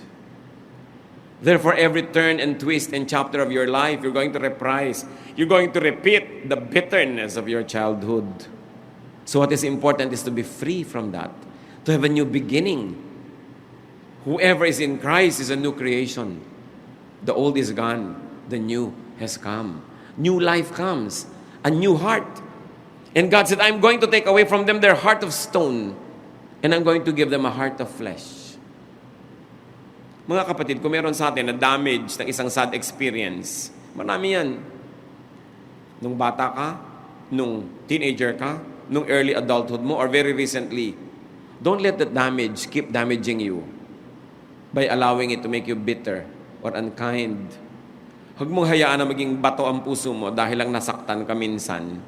Therefore, every turn and twist and chapter of your life, you're going to reprise. You're going to repeat the bitterness of your childhood. So what is important is to be free from that, to have a new beginning. Whoever is in Christ is a new creation. The old is gone, the new has come. New life comes, a new heart. And God said, I'm going to take away from them their heart of stone, and I'm going to give them a heart of flesh. Mga kapatid, kung meron sa atin na damage ng isang sad experience, marami yan. Nung bata ka, nung teenager ka, nung early adulthood mo, or very recently, don't let that damage keep damaging you by allowing it to make you bitter or unkind. Huwag mong hayaan na maging bato ang puso mo dahil lang nasaktan ka minsan,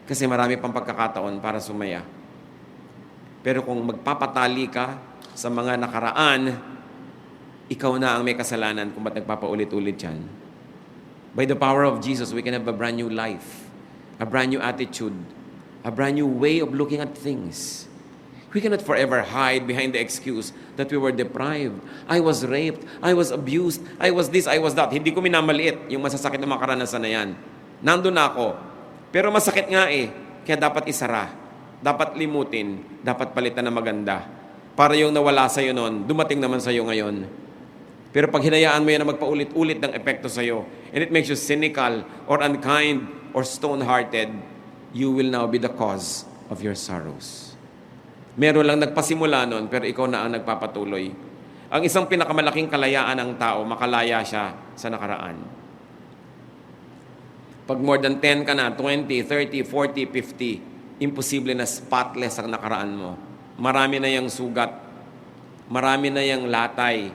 kasi marami pang pagkakataon para sumaya. Pero kung magpapatali ka sa mga nakaraan, ikaw na ang may kasalanan kung ba't nagpapaulit-ulit yan. By the power of Jesus, we can have a brand new life, a brand new attitude, a brand new way of looking at things. We cannot forever hide behind the excuse that we were deprived. I was raped. I was abused. I was this, I was that. Hindi ko minamaliit yung masasakit na mga karanasan na yan. Nandun na ako. Pero masakit nga eh. Kaya dapat isara. Dapat limutin. Dapat palitan na maganda. Para yung nawala sa'yo noon, dumating naman sa'yo ngayon. Pero pag hinayaan mo yan na magpaulit-ulit ng epekto sa'yo, and it makes you cynical or unkind or stone-hearted, you will now be the cause of your sorrows. Meron lang nagpasimula nun, pero ikaw na ang nagpapatuloy. Ang isang pinakamalaking kalayaan ng tao, makalaya siya sa nakaraan. Pag more than 10 ka na, 20, 30, 40, 50, imposible na spotless ang nakaraan mo. Marami na yung sugat, marami na yung latay,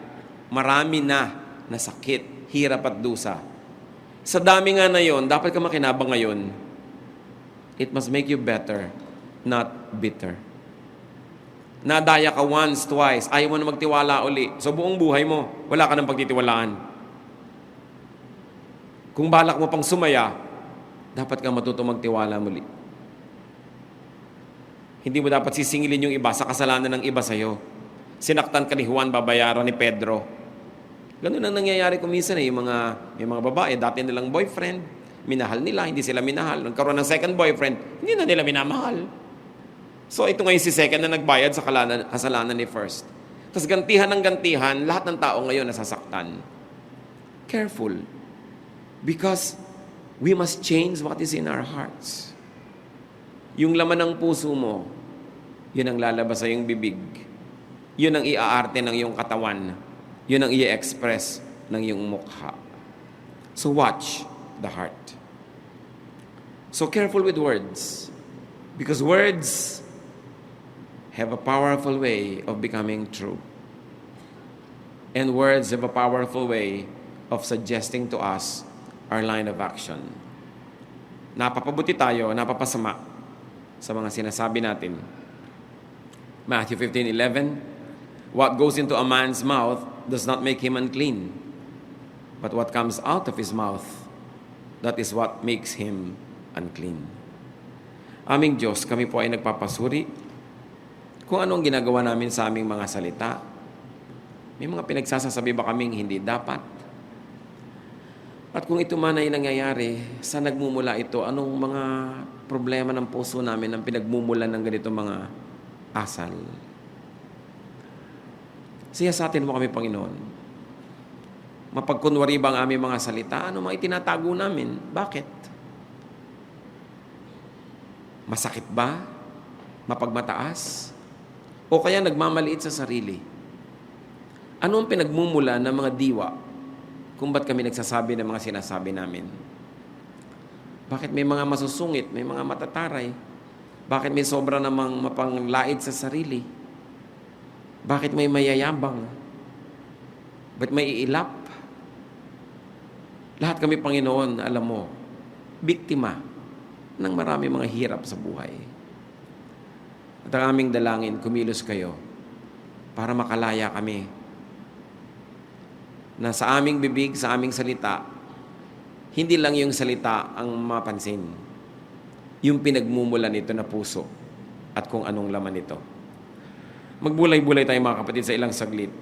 marami na sakit, hirap at dusa. Sa dami nga na yon, dapat ka makinabang ngayon. It must make you better, not bitter. Nadaya ka once, twice, ayaw mo na magtiwala uli. So buong buhay mo, wala ka ng pagtitiwalaan. Kung balak mo pang sumaya, dapat ka matuto magtiwala muli. Hindi mo dapat sisingilin yung iba sa kasalanan ng iba sa'yo. Sinaktan ka ni Juan, babayaran ni Pedro. Ganun ang nangyayari kung minsan eh. Yung mga babae, dati nilang boyfriend, minahal nila, hindi sila minahal. Nagkaroon ng second boyfriend, hindi na nila minamahal. So ito ngayon si second na nagbayad sa kasalanan ni first. Tapos gantihan ng gantihan, lahat ng tao ngayon nasasaktan. Careful. Because we must change what is in our hearts. Yung laman ng puso mo, yun ang lalabas sa iyong bibig. Yun ang iaarte ng iyong katawan. Yun ang i-express ng iyong mukha. So watch the heart. So careful with words. Because words have a powerful way of becoming true. And words have a powerful way of suggesting to us our line of action. Napapabuti tayo, napapasama sa mga sinasabi natin. Matthew 15:11, what goes into a man's mouth does not make him unclean, but what comes out of his mouth, that is what makes him unclean. Aming Diyos, kami po ay nagpapasuri kung anong ginagawa namin sa aming mga salita. May mga pinagsasasabi ba kaming hindi dapat? At kung ito man ay nangyayari, saan nagmumula ito? Anong mga problema ng puso namin ang pinagmumulan ng ganito mga asal? Siya sa atin mo kami, Panginoon. Mapagkunwari ba ang aming mga salita? Ano mga itinatago namin? Bakit? Masakit ba? Mapagmataas? O kaya nagmamaliit sa sarili? Ano ang pinagmumula ng mga diwa kung ba't kami nagsasabi ng mga sinasabi namin? Bakit may mga masusungit, may mga matataray? Bakit may sobra namang mapanglait sa sarili? Bakit may mayayabang? Ba't may iilap? Lahat kami, Panginoon, alam mo, biktima ng marami mga hirap sa buhay. At ang aming dalangin, kumilos kayo para makalaya kami na sa aming bibig, sa aming salita, hindi lang yung salita ang mapansin, yung pinagmumula nito na puso at kung anong laman nito. Magbulay-bulay tayo mga kapatid sa ilang saglit.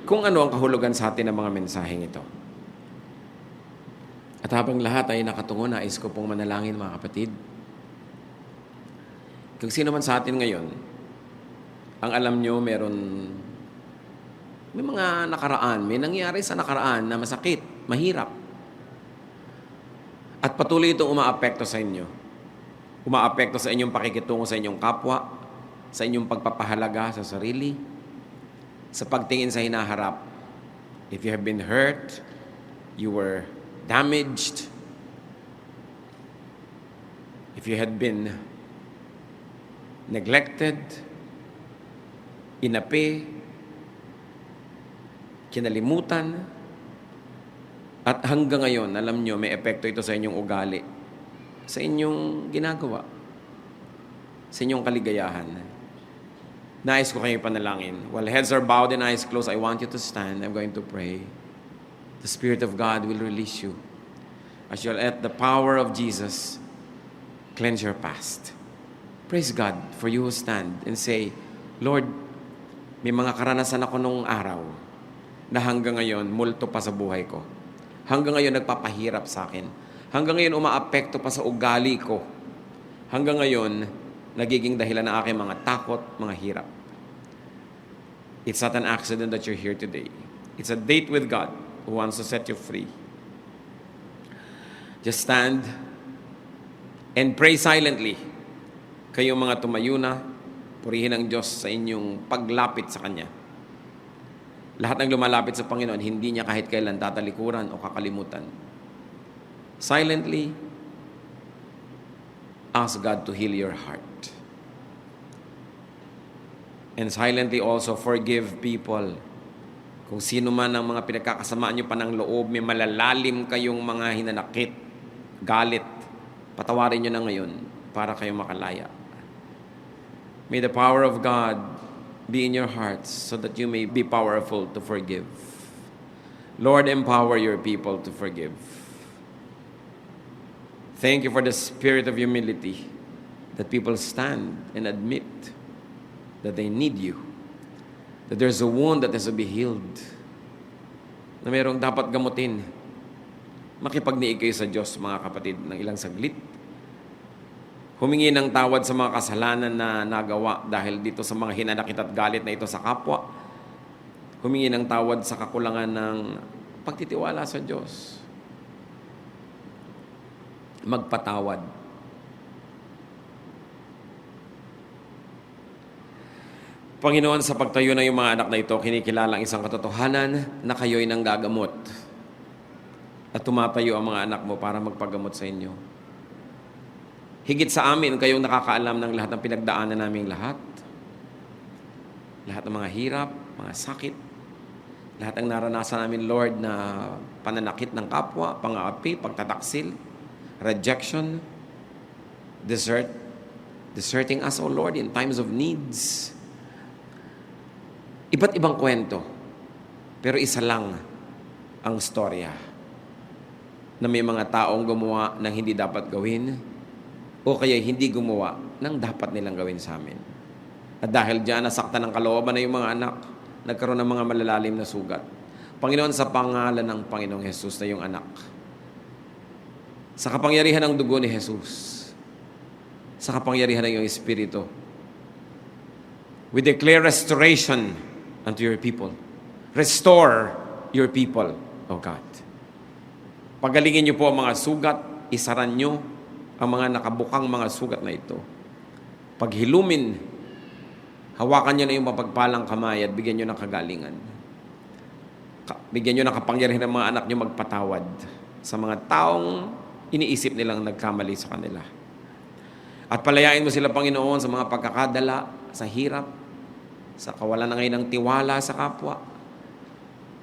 Kung ano ang kahulugan sa atin ng mga mensaheng ito. At habang lahat ay nakatungo, nais ko pong manalangin mga kapatid. Kung sino man sa atin ngayon, ang alam nyo may mga nakaraan, may nangyari sa nakaraan na masakit, mahirap. At patuloy itong umaapekto sa inyo. Umaapekto sa inyong pakikitungo sa inyong kapwa, sa inyong pagpapahalaga sa sarili, sa pagtingin sa hinaharap. If you have been hurt, you were damaged, if you had been neglected, inapi, kinalimutan, at hanggang ngayon, alam nyo, may epekto ito sa inyong ugali, sa inyong ginagawa, sa inyong kaligayahan. Nais ko kayo panalangin. While heads are bowed and eyes closed, I want you to stand. I'm going to pray. The Spirit of God will release you as you'll let the power of Jesus cleanse your past. Praise God for you who stand and say, Lord, may mga karanasan ako nung araw na hanggang ngayon, multo pa sa buhay ko. Hanggang ngayon, nagpapahirap sa akin. Hanggang ngayon, umaapekto pa sa ugali ko. Hanggang ngayon, nagiging dahilan ng aking mga takot, mga hirap. It's not an accident that you're here today. It's a date with God who wants to set you free. Just stand and pray silently. Kayong mga tumayo na, purihin ang Diyos sa inyong paglapit sa Kanya. Lahat ng lumalapit sa Panginoon, hindi niya kahit kailan tatalikuran o kakalimutan. Silently, ask God to heal your heart. And silently also forgive people. Kung sino man ang mga pinagkakasamaan nyo pa ng loob, may malalalim kayong mga hinanakit, galit, patawarin nyo na ngayon para kayo makalaya. May the power of God be in your hearts so that you may be powerful to forgive. Lord, empower your people to forgive. Thank you for the spirit of humility that people stand and admit that they need you. That there's a wound that has to be healed. Na mayroong dapat gamutin. Makipagniig kayo sa Diyos, mga kapatid, ng ilang saglit. Humingi ng tawad sa mga kasalanan na nagawa dahil dito sa mga hinanakit at galit na ito sa kapwa. Humingi ng tawad sa kakulangan ng pagtitiwala sa Diyos. Magpatawad. Panginoon, sa pagtayo na yung mga anak na ito, kinikilala ang isang katotohanan na kayo'y nanggagamot. At tumatayo ang mga anak mo para magpagamot sa inyo. Higit sa amin, kayong nakakaalam ng lahat ng pinagdaanan naming lahat. Lahat ng mga hirap, mga sakit. Lahat ng naranasan namin, Lord, na pananakit ng kapwa, pang-aapi, pagtataksil, rejection, deserting us, O Lord, in times of needs. Iba't ibang kwento, pero isa lang ang storya na may mga taong gumawa ng hindi dapat gawin o kaya hindi gumawa ng dapat nilang gawin sa amin. At dahil diyan, nasaktan ng kalooban na yung mga anak, nagkaroon ng mga malalalim na sugat. Panginoon, sa pangalan ng Panginoong Jesus na yung anak, sa kapangyarihan ng dugo ni Jesus, sa kapangyarihan ng iyong Espiritu, we declare restoration unto your people. Restore your people, O God. Pagalingin niyo po ang mga sugat, isaran niyo ang mga nakabukang mga sugat na ito. Paghilumin, hawakan niyo na yung mapagpalang kamay at bigyan niyo ng kagalingan. Bigyan niyo ng kapangyarihan ng mga anak niyo magpatawad sa mga taong iniisip nilang nagkamali sa kanila. At palayain mo sila, Panginoon, sa mga pagkakadala, sa hirap, sa kawalan na ngayon ng tiwala sa kapwa.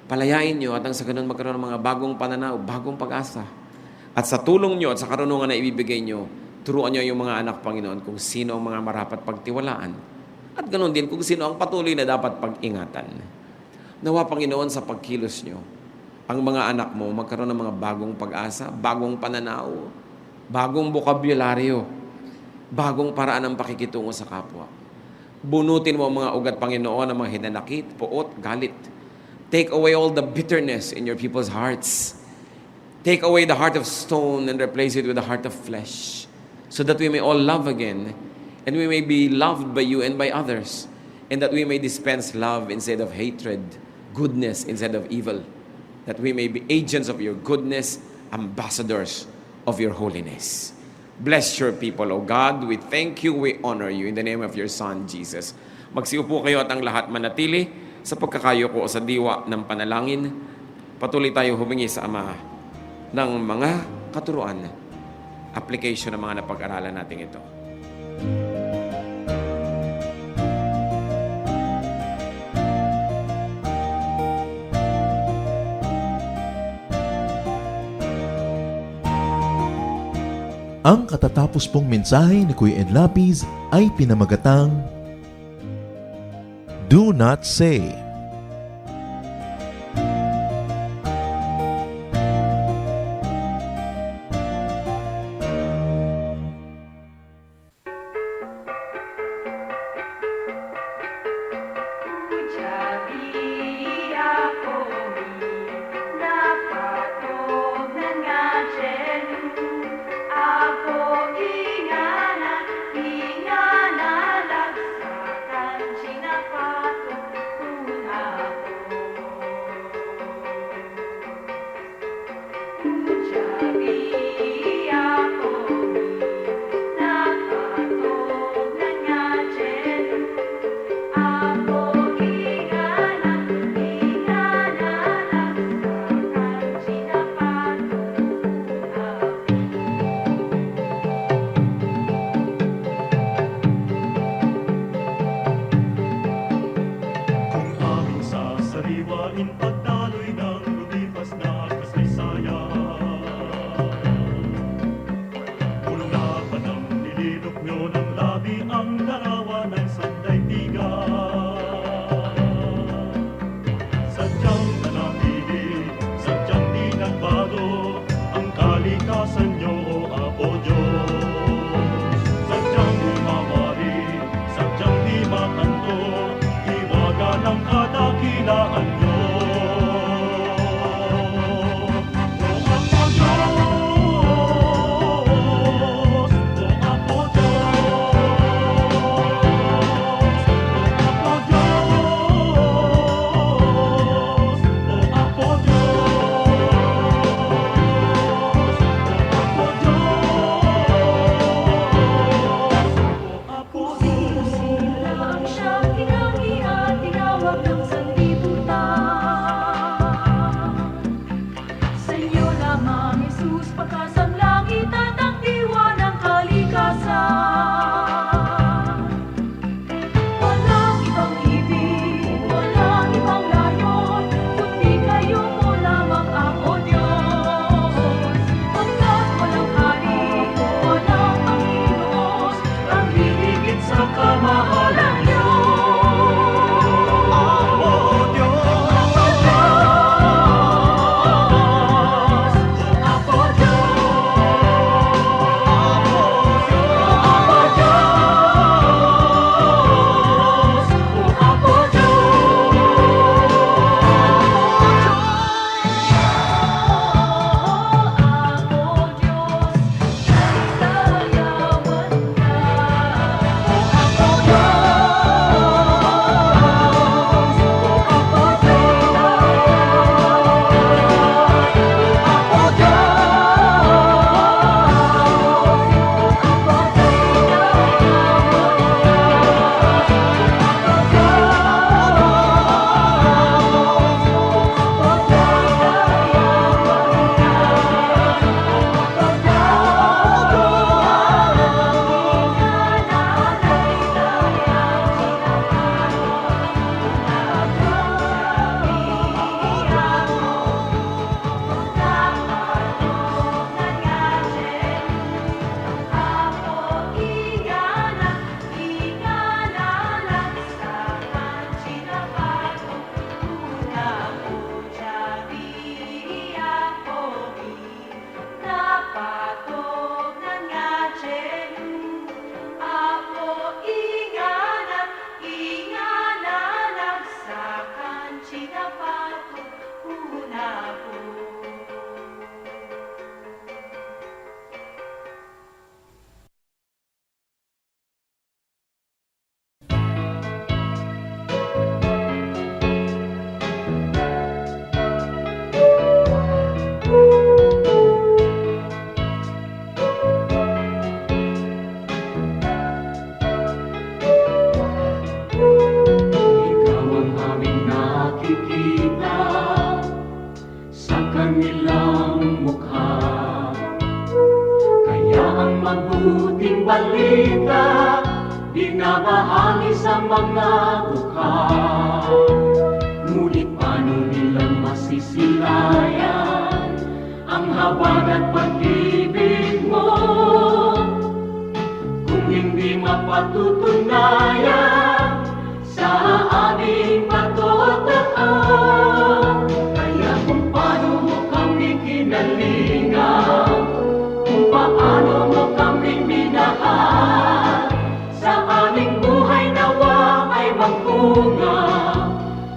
Palayain niyo at ang sa ganun magkaroon ng mga bagong pananaw, bagong pag-asa. At sa tulong niyo at sa karunungan na ibibigay niyo, turuan niyo yung mga anak, Panginoon, kung sino ang mga marapat pagtiwalaan. At ganun din kung sino ang patuloy na dapat pag-ingatan. Nawa, Panginoon, sa pagkilos niyo, ang mga anak mo magkaroon ng mga bagong pag-asa, bagong pananaw, bagong bokabularyo, bagong paraan ng pakikitungo sa kapwa. Bunutin mo ang mga ugat, Panginoon, ang mga hinanakit, puot, galit. Take away all the bitterness in your people's hearts. Take away the heart of stone and replace it with a heart of flesh, so that we may all love again, and we may be loved by you and by others, and that we may dispense love instead of hatred, goodness instead of evil, that we may be agents of your goodness, ambassadors of your holiness. Bless your people, O God. We thank you, we honor you in the name of your Son, Jesus. Magsiupo kayo at ang lahat manatili sa pagkakayuko sa diwa ng panalangin. Patuloy tayo humingi sa Ama ng mga katuruan, application ng mga napag-aralan natin ito. Ang katatapos pong mensahe ni Kuya Ed Lapiz ay pinamagatang Do Not Say. kanilang mukha. Kaya ang mabuting balita binabahagi sa mga dukha. Ngunit paano nilang masisilayan ang habag at pag-ibig mo kung hindi mapatutunayan sa aming patotoo? Kaya kung paano mo kami kinalingan, kung paano mo kami minahal, sa aming buhay nawa ay magbunga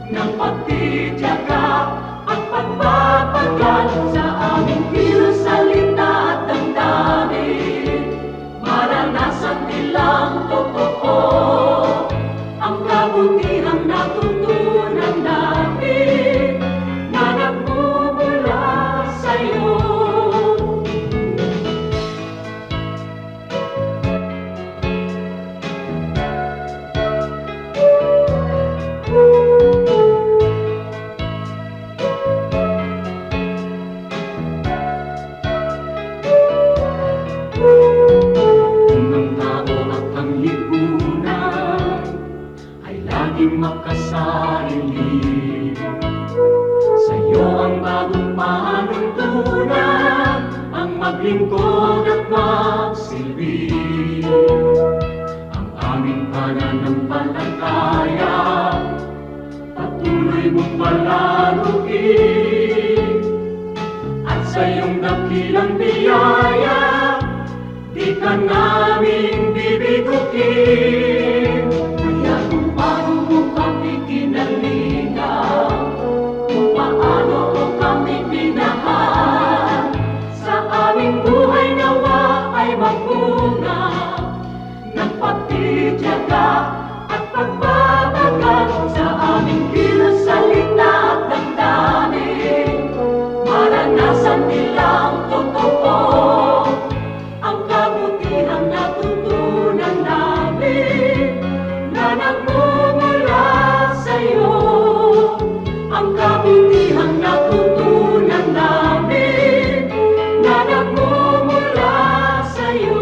ng pagtitiyaga at pagpapagal. Sa aming kilos, salita at damdamin, maranasan nilang totoo ang kabutihang natutunan namin na nagmumula sa'yo. Kung ang tao at ang lipunan ay laging makasarili, sa'yo ang bagong panuntunan, ang maglingkod at magsilbi. Ang aming pananampalataya patuloy mong palaruin, at sa iyong dakilang biyaya di ka namin bibiguin. Kaya kung paano mo kami kinalingan, kung paano mo kami minahal, sa aming buhay nawa ay magbunga ng pagtitiyaga at pagbabagal. Sa aming kilos, salita at damdamin, maranasan nilang totoo ang kabutihang natutunan namin na nagmumula sa'yo. Ang kabutihang natutunan namin na nagmumula sa'yo.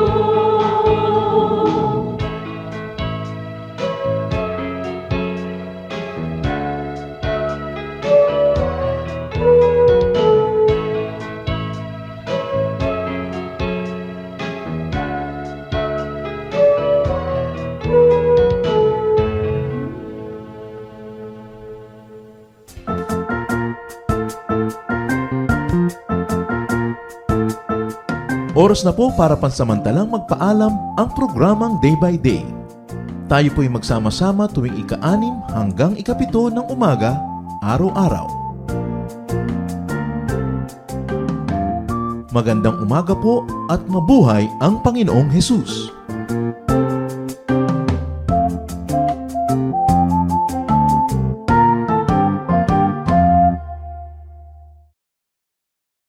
Oras na po para pansamantalang magpaalam ang programang Day by Day. Tayo po'y magsama-sama tuwing ika-6 hanggang ika-7 ng umaga, araw-araw. Magandang umaga po at mabuhay ang Panginoong Hesus!